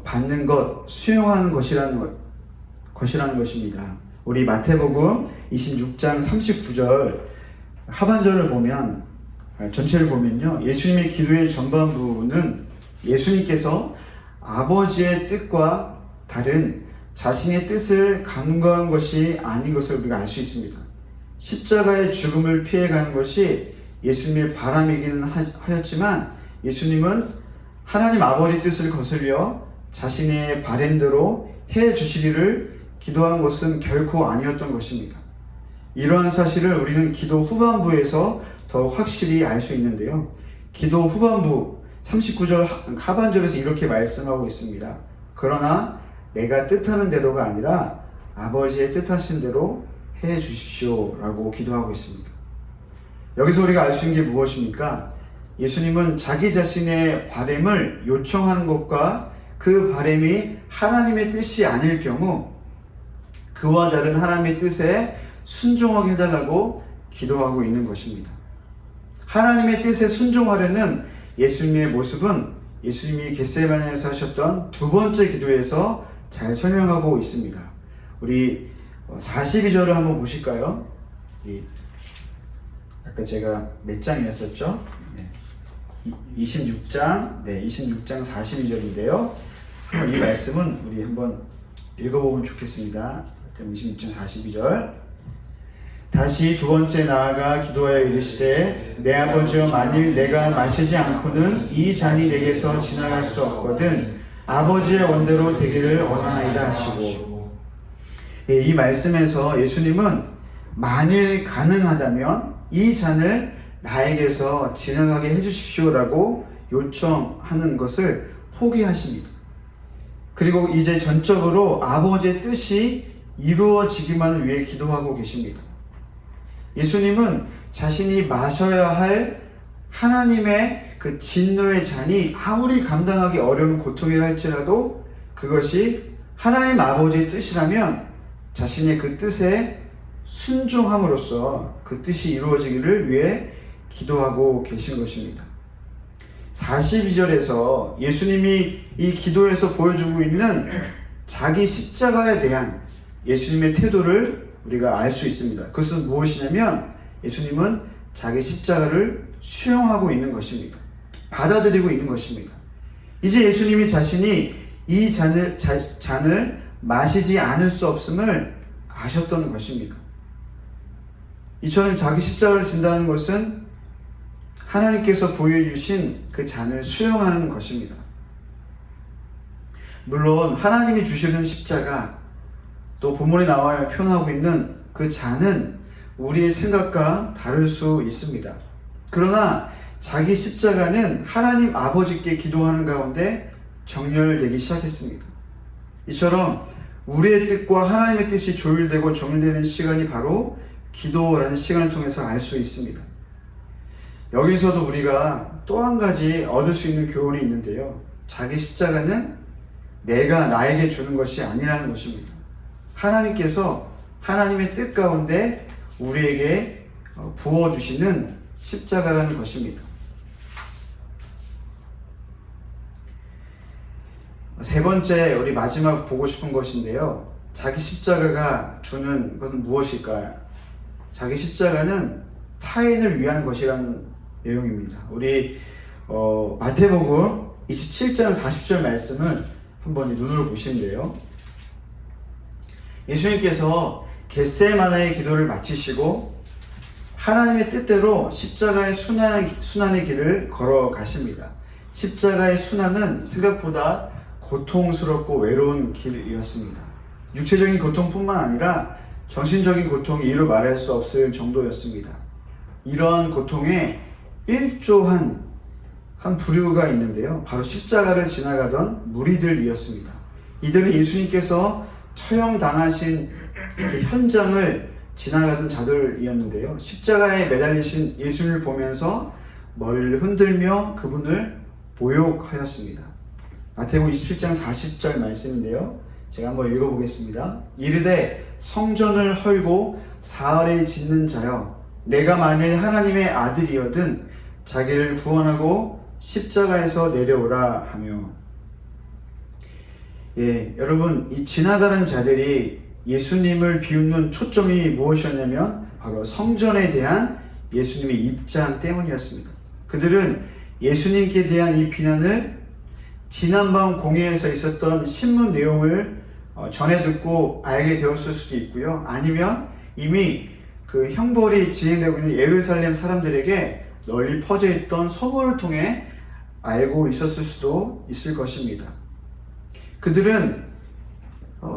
받는 것, 수용하는 것이라는 것입니다. 우리 마태복음 26장 39절 하반절을 보면, 전체를 보면요, 예수님의 기도의 전반부는 예수님께서 아버지의 뜻과 다른 자신의 뜻을 간과한 것이 아닌 것을 우리가 알 수 있습니다. 십자가의 죽음을 피해가는 것이 예수님의 바람이기는 하였지만 예수님은 하나님 아버지 뜻을 거슬려 자신의 바램대로 해 주시기를 기도한 것은 결코 아니었던 것입니다. 이러한 사실을 우리는 기도 후반부에서 더 확실히 알 수 있는데요. 기도 후반부 39절 하반절에서 이렇게 말씀하고 있습니다. 그러나 내가 뜻하는 대로가 아니라 아버지의 뜻하신 대로 해 주십시오 라고 기도하고 있습니다. 여기서 우리가 알 수 있는 게 무엇입니까? 예수님은 자기 자신의 바램을 요청하는 것과 그 바램이 하나님의 뜻이 아닐 경우 그와 다른 하나님의 뜻에 순종하게 해달라고 기도하고 있는 것입니다. 하나님의 뜻에 순종하려는 예수님의 모습은 예수님이 겟세마네에서 하셨던 두 번째 기도에서 잘 설명하고 있습니다. 우리 42절을 한번 보실까요? 아까 제가 몇 장이었었죠? 26장 42절인데요. 이 말씀은 우리 한번 읽어보면 좋겠습니다. 26장 42절. 다시 두 번째 나아가 기도하여 이르시되 내 아버지여 만일 내가 마시지 않고는 이 잔이 내게서 지나갈 수 없거든 아버지의 원대로 되기를 원하나이다 하시고, 이 말씀에서 예수님은 만일 가능하다면 이 잔을 나에게서 지나가게 해주십시오라고 요청하는 것을 포기하십니다. 그리고 이제 전적으로 아버지의 뜻이 이루어지기만 위해 기도하고 계십니다. 예수님은 자신이 마셔야 할 하나님의 그 진노의 잔이 아무리 감당하기 어려운 고통이라 할지라도 그것이 하나님 아버지의 뜻이라면 자신의 그 뜻에 순종함으로써 그 뜻이 이루어지기를 위해 기도하고 계신 것입니다. 42절에서 예수님이 이 기도에서 보여주고 있는 자기 십자가에 대한 예수님의 태도를 우리가 알 수 있습니다. 그것은 무엇이냐면 예수님은 자기 십자가를 수용하고 있는 것입니다. 받아들이고 있는 것입니다. 이제 예수님이 자신이 이 잔을 마시지 않을 수 없음을 아셨던 것입니다. 이처럼 자기 십자가를 진다는 것은 하나님께서 부여해 주신 그 잔을 수용하는 것입니다. 물론 하나님이 주시는 십자가, 또 본문에 나와 표현하고 있는 그 잔은 우리의 생각과 다를 수 있습니다. 그러나 자기 십자가는 하나님 아버지께 기도하는 가운데 정렬되기 시작했습니다. 이처럼 우리의 뜻과 하나님의 뜻이 조율되고 정렬되는 시간이 바로 기도라는 시간을 통해서 알 수 있습니다. 여기서도 우리가 또 한 가지 얻을 수 있는 교훈이 있는데요. 자기 십자가는 내가 나에게 주는 것이 아니라는 것입니다. 하나님께서 하나님의 뜻 가운데 우리에게 부어주시는 십자가라는 것입니다. 세 번째, 우리 마지막 보고 싶은 것인데요. 자기 십자가가 주는 것은 무엇일까요? 자기 십자가는 타인을 위한 것이라는 내용입니다. 우리 마태복음 27장 40절 말씀을 한번 눈으로 보시는데요. 예수님께서 겟세마네의 기도를 마치시고 하나님의 뜻대로 십자가의 순환의 길을 걸어가십니다. 십자가의 순환은 생각보다 고통스럽고 외로운 길이었습니다. 육체적인 고통뿐만 아니라 정신적인 고통이 이루 말할 수 없을 정도였습니다. 이러한 고통에 일조한 한 부류가 있는데요. 바로 십자가를 지나가던 무리들이었습니다. 이들은 예수님께서 처형당하신 그 현장을 지나가던 자들이었는데요. 십자가에 매달리신 예수님을 보면서 머리를 흔들며 그분을 모욕하였습니다. 마태복음 27장 40절 말씀인데요. 제가 한번 읽어보겠습니다. 이르되 성전을 헐고 사흘에 짓는 자여, 내가 만일 하나님의 아들이거든 자기를 구원하고 십자가에서 내려오라 하며. 여러분, 이 지나가는 자들이 예수님을 비웃는 초점이 무엇이었냐면 바로 성전에 대한 예수님의 입장 때문이었습니다. 그들은 예수님께 대한 이 비난을 지난밤 공회에서 있었던 신문 내용을 전해 듣고 알게 되었을 수도 있고요. 아니면 이미 그 형벌이 진행되고 있는 예루살렘 사람들에게 널리 퍼져 있던 소문을 통해 알고 있었을 수도 있을 것입니다. 그들은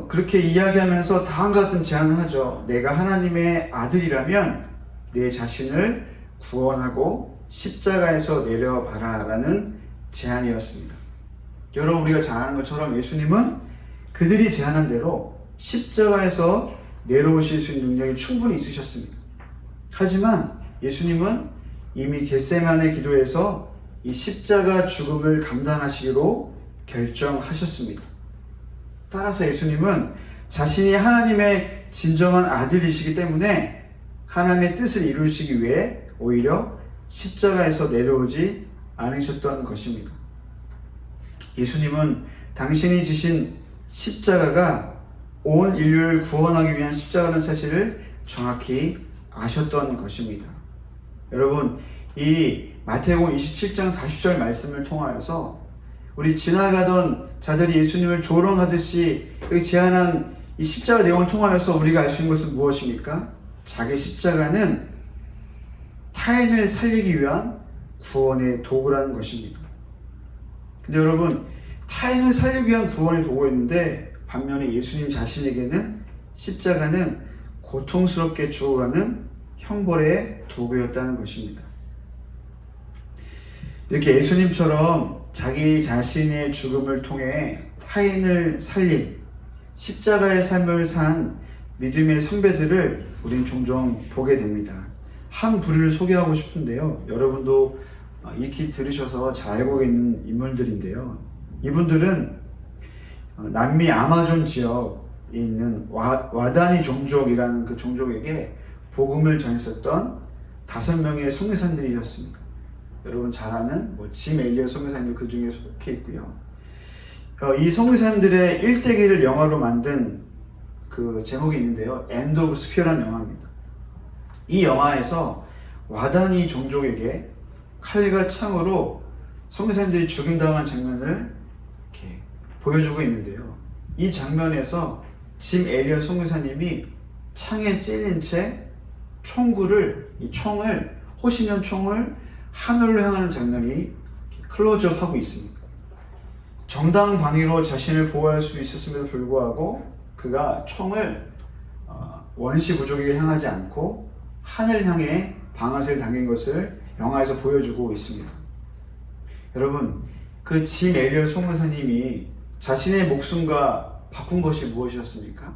그렇게 이야기하면서 다음과 같은 제안을 하죠. 내가 하나님의 아들이라면 내 자신을 구원하고 십자가에서 내려봐라 라는 제안이었습니다. 여러분, 우리가 잘 아는 것처럼 예수님은 그들이 제안한 대로 십자가에서 내려오실 수 있는 능력이 충분히 있으셨습니다. 하지만 예수님은 이미 겟세마네 기도에서 이 십자가 죽음을 감당하시기로 결정하셨습니다. 따라서 예수님은 자신이 하나님의 진정한 아들이시기 때문에 하나님의 뜻을 이루시기 위해 오히려 십자가에서 내려오지 않으셨던 것입니다. 예수님은 당신이 지신 십자가가 온 인류를 구원하기 위한 십자가라는 사실을 정확히 아셨던 것입니다. 여러분, 이 마태복음 27장 40절 말씀을 통하여서 우리 지나가던 자들이 예수님을 조롱하듯이 여기 제안한 이 십자가 내용을 통하여서 우리가 알 수 있는 것은 무엇입니까? 자기 십자가는 타인을 살리기 위한 구원의 도구라는 것입니다. 근데 여러분, 타인을 살리기 위한 구원의 도구였는데 반면에 예수님 자신에게는 십자가는 고통스럽게 죽어가는 형벌의 도구였다는 것입니다. 이렇게 예수님처럼 자기 자신의 죽음을 통해 타인을 살린 십자가의 삶을 산 믿음의 선배들을 우리는 종종 보게 됩니다. 한 부류를 소개하고 싶은데요. 여러분도 익히 들으셔서 잘 알고 있는 인물들인데요. 이분들은 남미 아마존 지역 있는 와다니 종족이라는 그 종족에게 복음을 전했었던 5명의 선교사님들이었습니다. 여러분 잘 아는 짐 엘리엇 선교사님 그 중에 속해 있고요. 이 선교사님들의 일대기를 영화로 만든 그 제목이 있는데요. 엔드 오브 스피어라는 영화입니다. 이 영화에서 와다니 종족에게 칼과 창으로 선교사님들이 죽임당한 장면을 이렇게 보여주고 있는데요. 이 장면에서 짐 엘리엇 선교사님이 창에 찔린 채 이 총을 호신형 총을 하늘로 향하는 장면이 클로즈업하고 있습니다. 정당방위로 자신을 보호할 수 있었음에도 불구하고 그가 총을 원시 부족에게 향하지 않고 하늘 향해 방아쇠를 당긴 것을 영화에서 보여주고 있습니다. 여러분, 그 짐 엘리엇 선교사님이 자신의 목숨과 바꾼 것이 무엇이었습니까?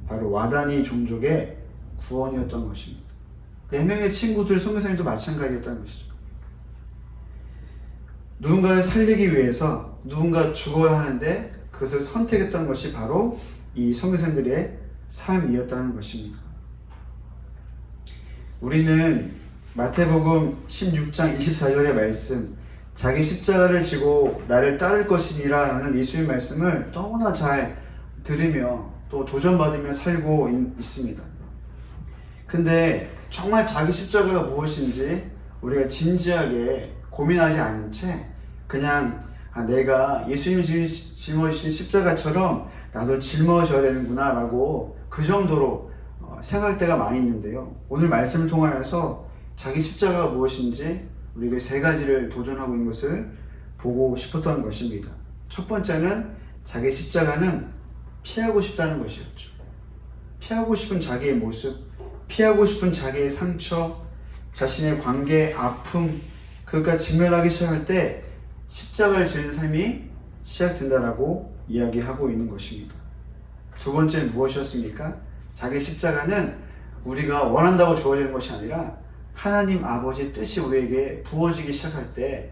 바로 와다니 종족의 구원이었던 것입니다. 4명의 친구들 선교사님도 마찬가지였던 것이죠. 누군가를 살리기 위해서 누군가 죽어야 하는데 그것을 선택했던 것이 바로 이 선교사님들의 삶이었다는 것입니다. 우리는 마태복음 16장 24절의 말씀, 자기 십자가를 지고 나를 따를 것이니라 라는 예수의 말씀을 너무나 잘 들으며 또 도전받으며 살고 있습니다. 근데 정말 자기 십자가가 무엇인지 우리가 진지하게 고민하지 않은 채 그냥 내가 예수님이 짊어지신 십자가처럼 나도 짊어져야 되는구나 라고 그 정도로 생각할 때가 많이 있는데요. 오늘 말씀을 통하여서 자기 십자가가 무엇인지 우리가 3가지를 도전하고 있는 것을 보고 싶었던 것입니다. 첫 번째는 자기 십자가는 피하고 싶다는 것이었죠. 피하고 싶은 자기의 모습, 피하고 싶은 자기의 상처, 자신의 관계, 아픔, 그것과 직면하기 시작할 때 십자가를 지는 삶이 시작된다라고 이야기하고 있는 것입니다. 두 번째는 무엇이었습니까? 자기 십자가는 우리가 원한다고 주어지는 것이 아니라 하나님 아버지의 뜻이 우리에게 부어지기 시작할 때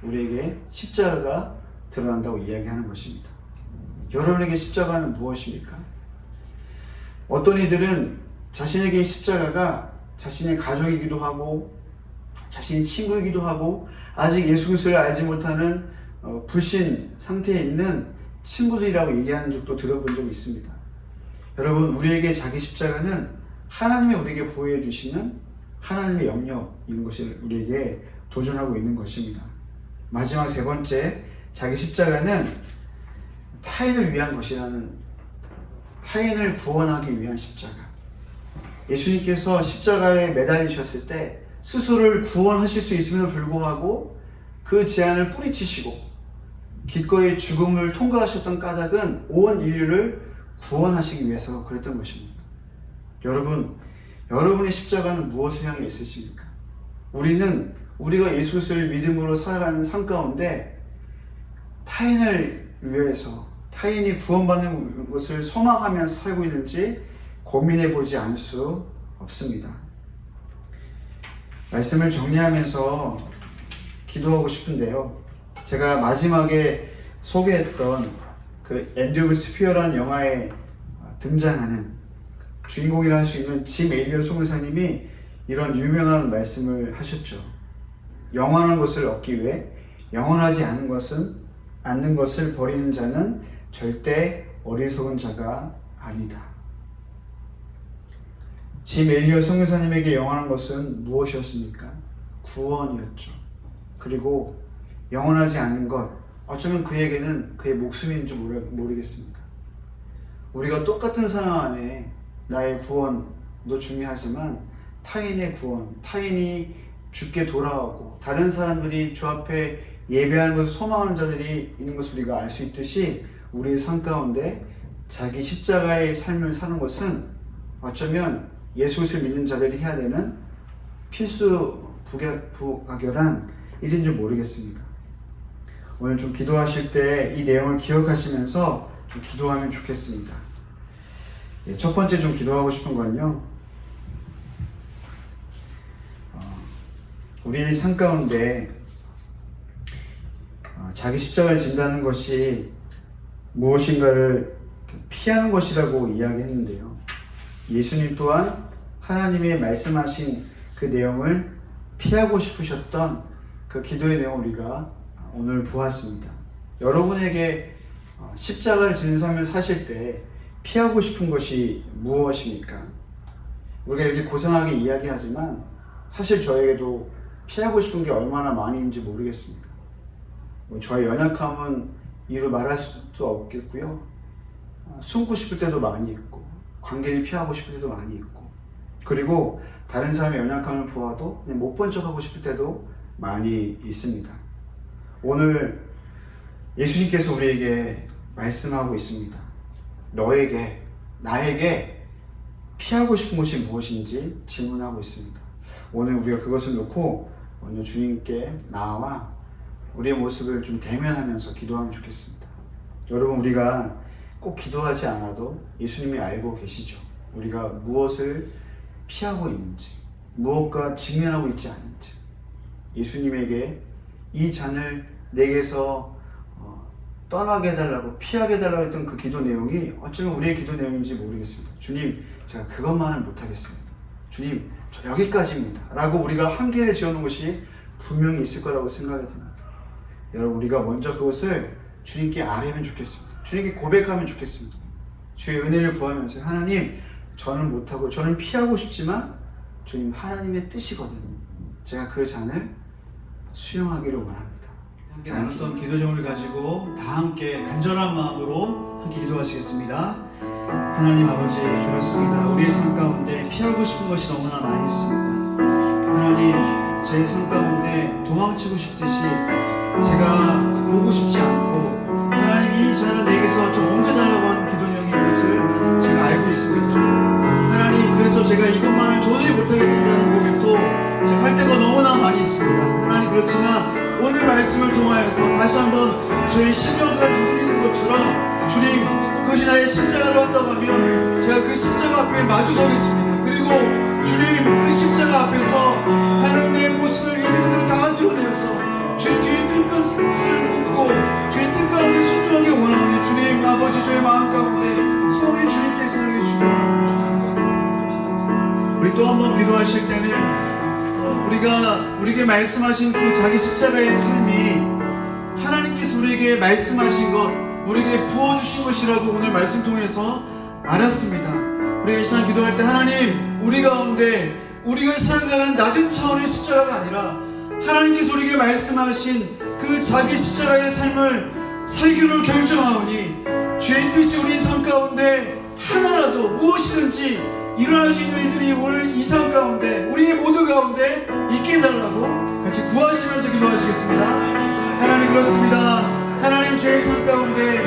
우리에게 십자가가 드러난다고 이야기하는 것입니다. 여러분에게 십자가는 무엇입니까? 어떤 이들은 자신에게 십자가가 자신의 가족이기도 하고 자신의 친구이기도 하고 아직 예수 그리스도를 알지 못하는 불신 상태에 있는 친구들이라고 얘기하는 적도 들어본 적이 있습니다. 여러분, 우리에게 자기 십자가는 하나님이 우리에게 부여해 주시는 하나님의 영역인 것을 우리에게 도전하고 있는 것입니다. 마지막 3번째, 자기 십자가는 타인을 위한 것이라는, 타인을 구원하기 위한 십자가. 예수님께서 십자가에 매달리셨을 때 스스로를 구원하실 수 있음에도 불구하고 그 제한을 뿌리치시고 기꺼이 죽음을 통과하셨던 까닭은 온 인류를 구원하시기 위해서 그랬던 것입니다. 여러분, 여러분의 십자가는 무엇을 향해 있으십니까? 우리는 우리가 예수 그리스도를 믿음으로 살아가는 삶 가운데 타인을 위해서 타인이 구원받는 것을 소망하면서 살고 있는지 고민해 보지 않을 수 없습니다. 말씀을 정리하면서 기도하고 싶은데요. 제가 마지막에 소개했던 그 엔드 오브 스피어라는 영화에 등장하는 주인공이라 할 수 있는 짐 엘리엇 선교사님이 이런 유명한 말씀을 하셨죠. 영원한 것을 얻기 위해 영원하지 않는 것을 버리는 자는 절대 어리석은 자가 아니다. 짐 엘리엇 선교사님에게 영원한 것은 무엇이었습니까? 구원이었죠. 그리고 영원하지 않는 것, 어쩌면 그에게는 그의 목숨인지 모르겠습니다. 우리가 똑같은 상황 안에 나의 구원도 중요하지만 타인의 구원, 타인이 죽게 돌아오고 다른 사람들이 주 앞에 예배하는 것을 소망하는 자들이 있는 것을 우리가 알 수 있듯이 우리의 삶 가운데 자기 십자가의 삶을 사는 것은 어쩌면 예수 그리스도를 믿는 자들이 해야 되는 필수 부가결한 일인 줄 모르겠습니다. 오늘 좀 기도하실 때 이 내용을 기억하시면서 좀 기도하면 좋겠습니다. 첫 번째 좀 기도하고 싶은 건요. 우리의 삶 가운데 자기 십자가를 진다는 것이 무엇인가를 피하는 것이라고 이야기했는데요. 예수님 또한 하나님이 말씀하신 그 내용을 피하고 싶으셨던 그 기도의 내용을 우리가 오늘 보았습니다. 여러분에게 십자가를 지는 삶을 사실 때 피하고 싶은 것이 무엇입니까? 우리가 이렇게 고상하게 이야기하지만 사실 저에게도 피하고 싶은 게 얼마나 많이 있는지 모르겠습니다. 저의 연약함은 이루 말할 수도 없겠고요. 숨고 싶을 때도 많이 있고, 관계를 피하고 싶을 때도 많이 있고, 그리고 다른 사람의 연약함을 보아도 그냥 못 본 척하고 싶을 때도 많이 있습니다. 오늘 예수님께서 우리에게 말씀하고 있습니다. 너에게, 나에게 피하고 싶은 것이 무엇인지 질문하고 있습니다. 오늘 우리가 그것을 놓고 먼저 주님께 나와 우리의 모습을 좀 대면하면서 기도하면 좋겠습니다. 여러분, 우리가 꼭 기도하지 않아도 예수님이 알고 계시죠. 우리가 무엇을 피하고 있는지, 무엇과 직면하고 있지 않은지. 예수님에게 이 잔을 내게서 떠나게 해달라고, 피하게 해달라고 했던 그 기도 내용이 어쩌면 우리의 기도 내용인지 모르겠습니다. 주님, 제가 그것만은 못하겠습니다. 주님, 저 여기까지입니다 라고 우리가 한계를 지어놓은 것이 분명히 있을 거라고 생각이 듭니다. 여러분, 우리가 먼저 그것을 주님께 아뢰면 좋겠습니다. 주님께 고백하면 좋겠습니다. 주의 은혜를 구하면서 하나님, 저는 못하고 저는 피하고 싶지만 주님, 하나님의 뜻이거든요. 제가 그 잔을 수용하기를 원합니다. 함께 나눴던 기도정을 가지고 다 함께 간절한 마음으로 함께 기도하시겠습니다. 하나님 아버지, 그렇습니다. 우리의 삶 가운데 피하고 싶은 것이 너무나 많이 있습니다. 하나님, 제 삶 가운데 도망치고 싶듯이 제가 보고 싶지 않고, 하나님 이 잔을 내게서 좀 옮겨달라고 하는 기도 내용인 것을 제가 알고 있습니다. 하나님, 그래서 제가 이것만을 도저히 못하겠습니다는 고백도 제가 할 때가 너무나 많이 있습니다. 하나님, 그렇지만 오늘 말씀을 통하여서 다시 한번 저의 심령과 누리는 것처럼 주님, 그것이 나의 십자가로 한다고 하면 제가 그 십자가 앞에 마주 서겠습니다. 그리고 주님, 그 십자가 앞에서 하나님 내 모습을 있는 그대로 다 드러내어서 주의 뒤에 뜬것을 묻고 주의 뜻 가운데 순종하기 원하오니 주님, 아버지, 저의 마음 가운데 소원이 주님께 사랑해 주시고, 우리 또 한 번 기도하실 때는 우리에게 말씀하신 그 자기 십자가의 삶이 하나님께서 우리에게 말씀하신 것, 우리에게 부어주신 것이라고 오늘 말씀 통해서 알았습니다. 우리가 이 시간 기도할 때 하나님, 우리 가운데 우리가 살아가는 낮은 차원의 십자가가 아니라 하나님께서 우리에게 말씀하신 그 자기 십자가의 삶을 살기로 결정하오니 주의 뜻이 우리 삶 가운데 하나라도 무엇이든지 일어날 수 있는 일들이 오늘 이 삶 가운데, 우리 모두 가운데 있게 해달라고 같이 구하시면서 기도하시겠습니다. 하나님, 그렇습니다. 하나님, 저의 삶 가운데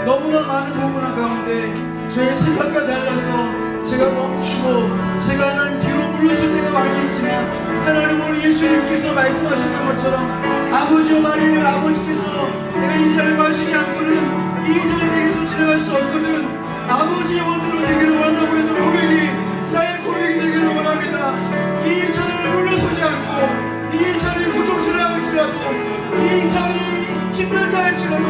너무나 많은 부분 가운데 저의 생각과 달라서 제가 멈추고 제가 하나님 뒤로 물러설 때가 많이 있지만, 하나님, 오늘 예수님께서 말씀하셨던 것처럼 아버지와 만일 아버지께서 내가 이 잔을 마시지 않고는 이 잔이 내게서 지나갈 수 없거든, 아버지의 원대로 되기를 원한다고 했던 고백이 나의 고백이 되기를 원합니다. 이 잔을 물러서지 않고, 이 잔이 고통스러울지라도, 이 잔이 힘들다 할지라도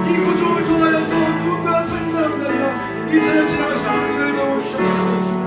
이 고통을 통하여서 누군가 살인당한다면 이 잔을 지나갈 수 있는 은혜를 부어주시옵소서.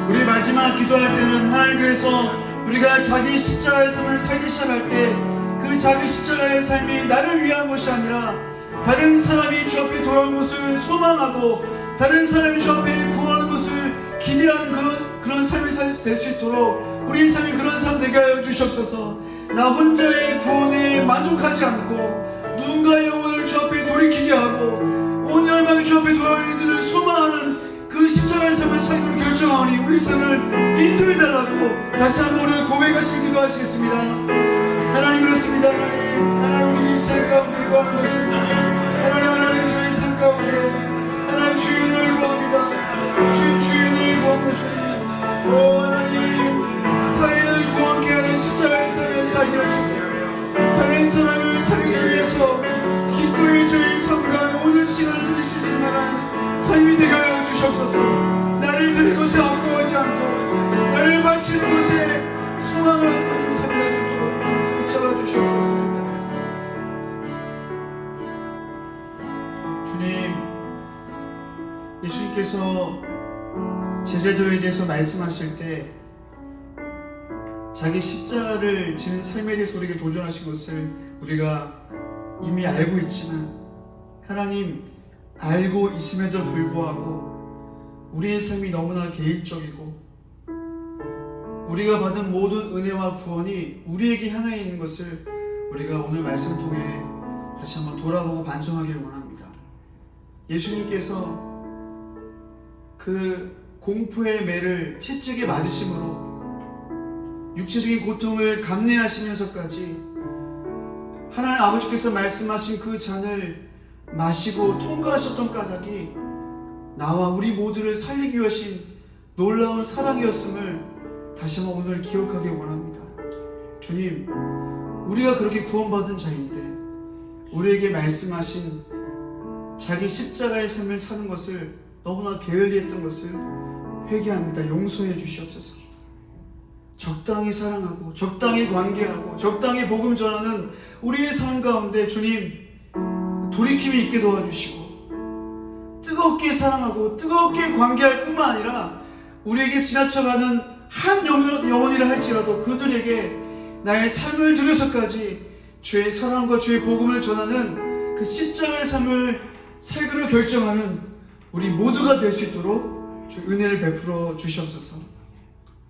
우리 마지막 기도할 때는 하나님, 그래서 우리가 자기 십자가의 삶을 살기 시작할 때 그 자기 십자가의 삶이 나를 위한 것이 아니라 다른 사람이 주 앞에 돌아온 것을 소망하고 다른 사람이 주 앞에 구원하는 것을 기대하는 그런 삶이 될 수 있도록 우리의 삶이 그런 삶 되게 하여 주시옵소서. 나 혼자의 구원에 만족하지 않고 누군가의 영혼을 주 앞에 돌이키게 하고 온 열방이 주 앞에 돌아오는 이들을 소망하는 그 십자가의 삶을 살기로 결정하오니 우리 삶을 인도해달라고 다시 한번 우리 고백하시기 기도하시겠습니다. 하나님, 그렇습니다. 하나님, 우리 삶 가운데 구하는 것입니다. 하나님, 저희 삶 가운데 하나님 주의 은혜를 구합니다. 주의 은혜를 구합니다. 주님, 오 하나님, 타인을 구원케 하는 십자가의 삶을 살게 하시옵소서. 다른 사람을 살리기 위해서 기꺼이 저희 삶과 오늘 시간을 드릴 수 있을 만한 삶이 되게 하여 주시옵소서. 나를 드릴 것에 아까워하지 않고 나를 바치는 것에 소망을 갖는 삶이 되게 하여 붙잡아 주시옵소서. 주님, 먼저 제자도에 대해서 말씀하실 때 자기 십자가를 지는 삶에 대해서 우리에게 도전하신 것을 우리가 이미 알고 있지만 하나님 알고 있음에도 불구하고 우리의 삶이 너무나 개인적이고 우리가 받은 모든 은혜와 구원이 우리에게 향해 있는 것을 우리가 오늘 말씀 통해 다시 한번 돌아보고 반성하길 원합니다. 예수님께서 그 공포의 매를 채찍에 맞으심으로 육체적인 고통을 감내하시면서까지 하나님 아버지께서 말씀하신 그 잔을 마시고 통과하셨던 까닭이 나와 우리 모두를 살리기 위하신 놀라운 사랑이었음을 다시 한번 오늘 기억하기 원합니다. 주님, 우리가 그렇게 구원받은 자인데 우리에게 말씀하신 자기 십자가의 삶을 사는 것을 너무나 게을리했던 것을 회개합니다. 용서해 주시옵소서. 적당히 사랑하고 적당히 관계하고 적당히 복음 전하는 우리의 삶 가운데 주님 돌이킴이 있게 도와주시고 뜨겁게 사랑하고 뜨겁게 관계할 뿐만 아니라 우리에게 지나쳐가는 한 영혼이라 할지라도 그들에게 나의 삶을 들여서까지 주의 사랑과 주의 복음을 전하는 그 십자가의 삶을 살기로 결정하는 우리 모두가 될 수 있도록 주 은혜를 베풀어 주시옵소서.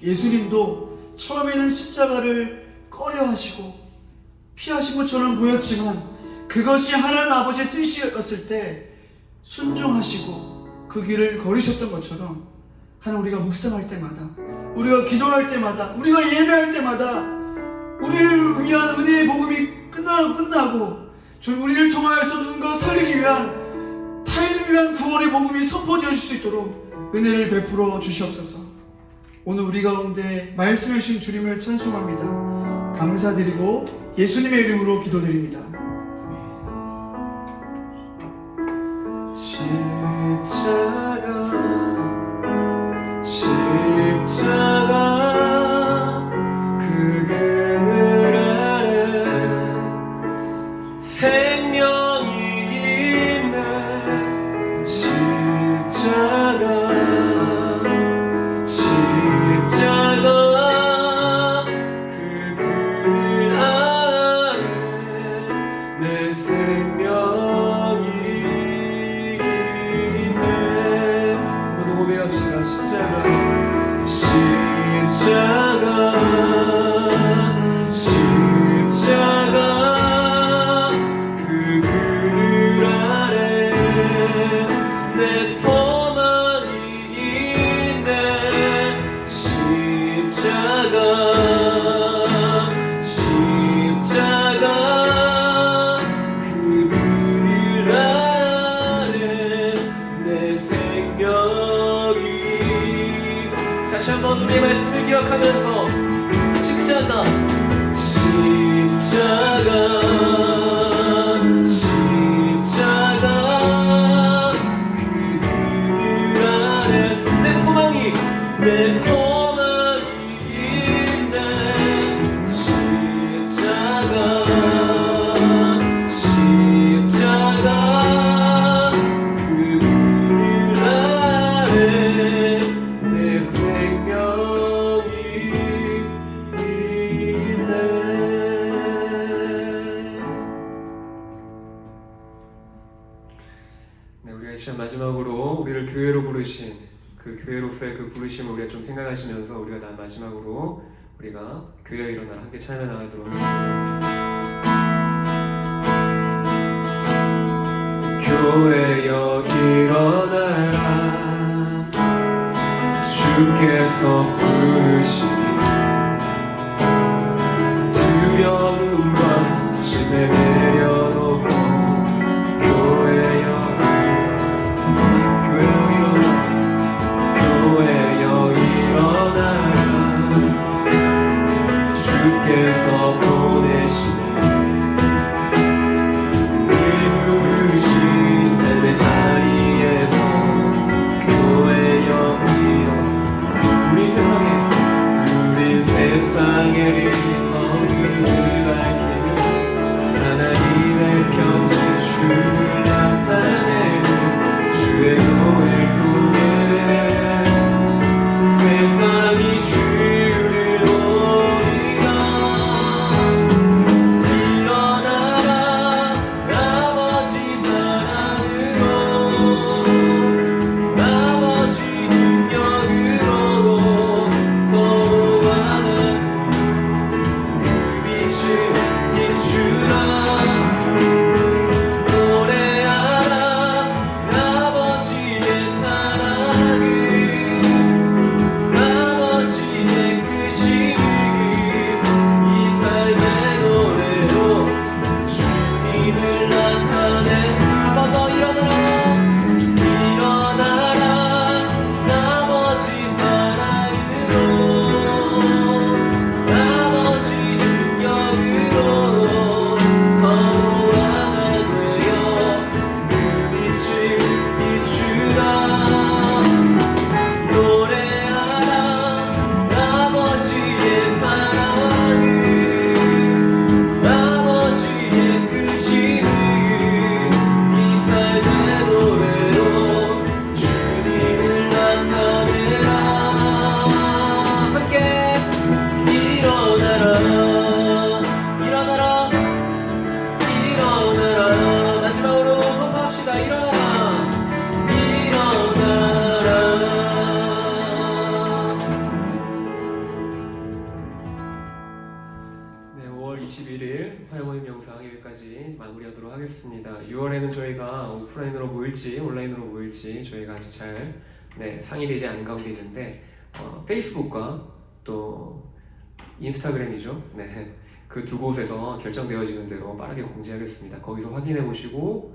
예수님도 처음에는 십자가를 꺼려하시고 피하신 것처럼 보였지만 그것이 하나님 아버지의 뜻이었을 때 순종하시고 그 길을 걸으셨던 것처럼 하나님 우리가 묵상할 때마다 우리가 기도할 때마다 우리가 예배할 때마다 우리를 위한 은혜의 복음이 끝나고 우리를 통하여서 누군가 살리기 위한 타인을 위한 구원의 복음이 선포되어질 수 있도록 은혜를 베풀어 주시옵소서. 오늘 우리 가운데 말씀해 주신 주님을 찬송합니다. 감사드리고 예수님의 이름으로 기도드립니다. 십자가 그 그늘 아래 생명이 있네. 십자가 그 그늘 아래 내 생명이 있네. 모두 고백합시다. 십자가 그 그늘 아래 내 소망이 있네. 십자가 그 그늘 아래 내 생명이. 다시 한번 우리의 말씀을 기억하면서 십자가 그 그늘 아래 내 소망이 있네. 십자가 그 그늘 아래 내 생명이 있네. 네, 우리가 이 시간 마지막으로 우리를 교회로 부르신 그 교회로서의 그 부르심을 우리가 좀 생각하시면서 우리가 마지막으로 우리가 교회에 일어나라 함께 찬양해 나가도록 교회여 일어나라 주께서 부르시니 두려움과 짐을 내려놓고 교회여 일어나라 주께서 보내시네. 늘 부르신 삶의 자리에서 교회여 일어나라. 우리 세상에 여기까지 마무리하도록 하겠습니다. 6월에는 저희가 오프라인으로 모일지 온라인으로 모일지 저희가 아직 잘 상의되지 않은 가운데인데 페이스북과 또 인스타그램이죠. 그 두 곳에서 결정되어지는 대로 빠르게 공지하겠습니다. 거기서 확인해 보시고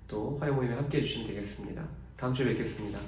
또 화요 모임에 함께 해주시면 되겠습니다. 다음 주에 뵙겠습니다.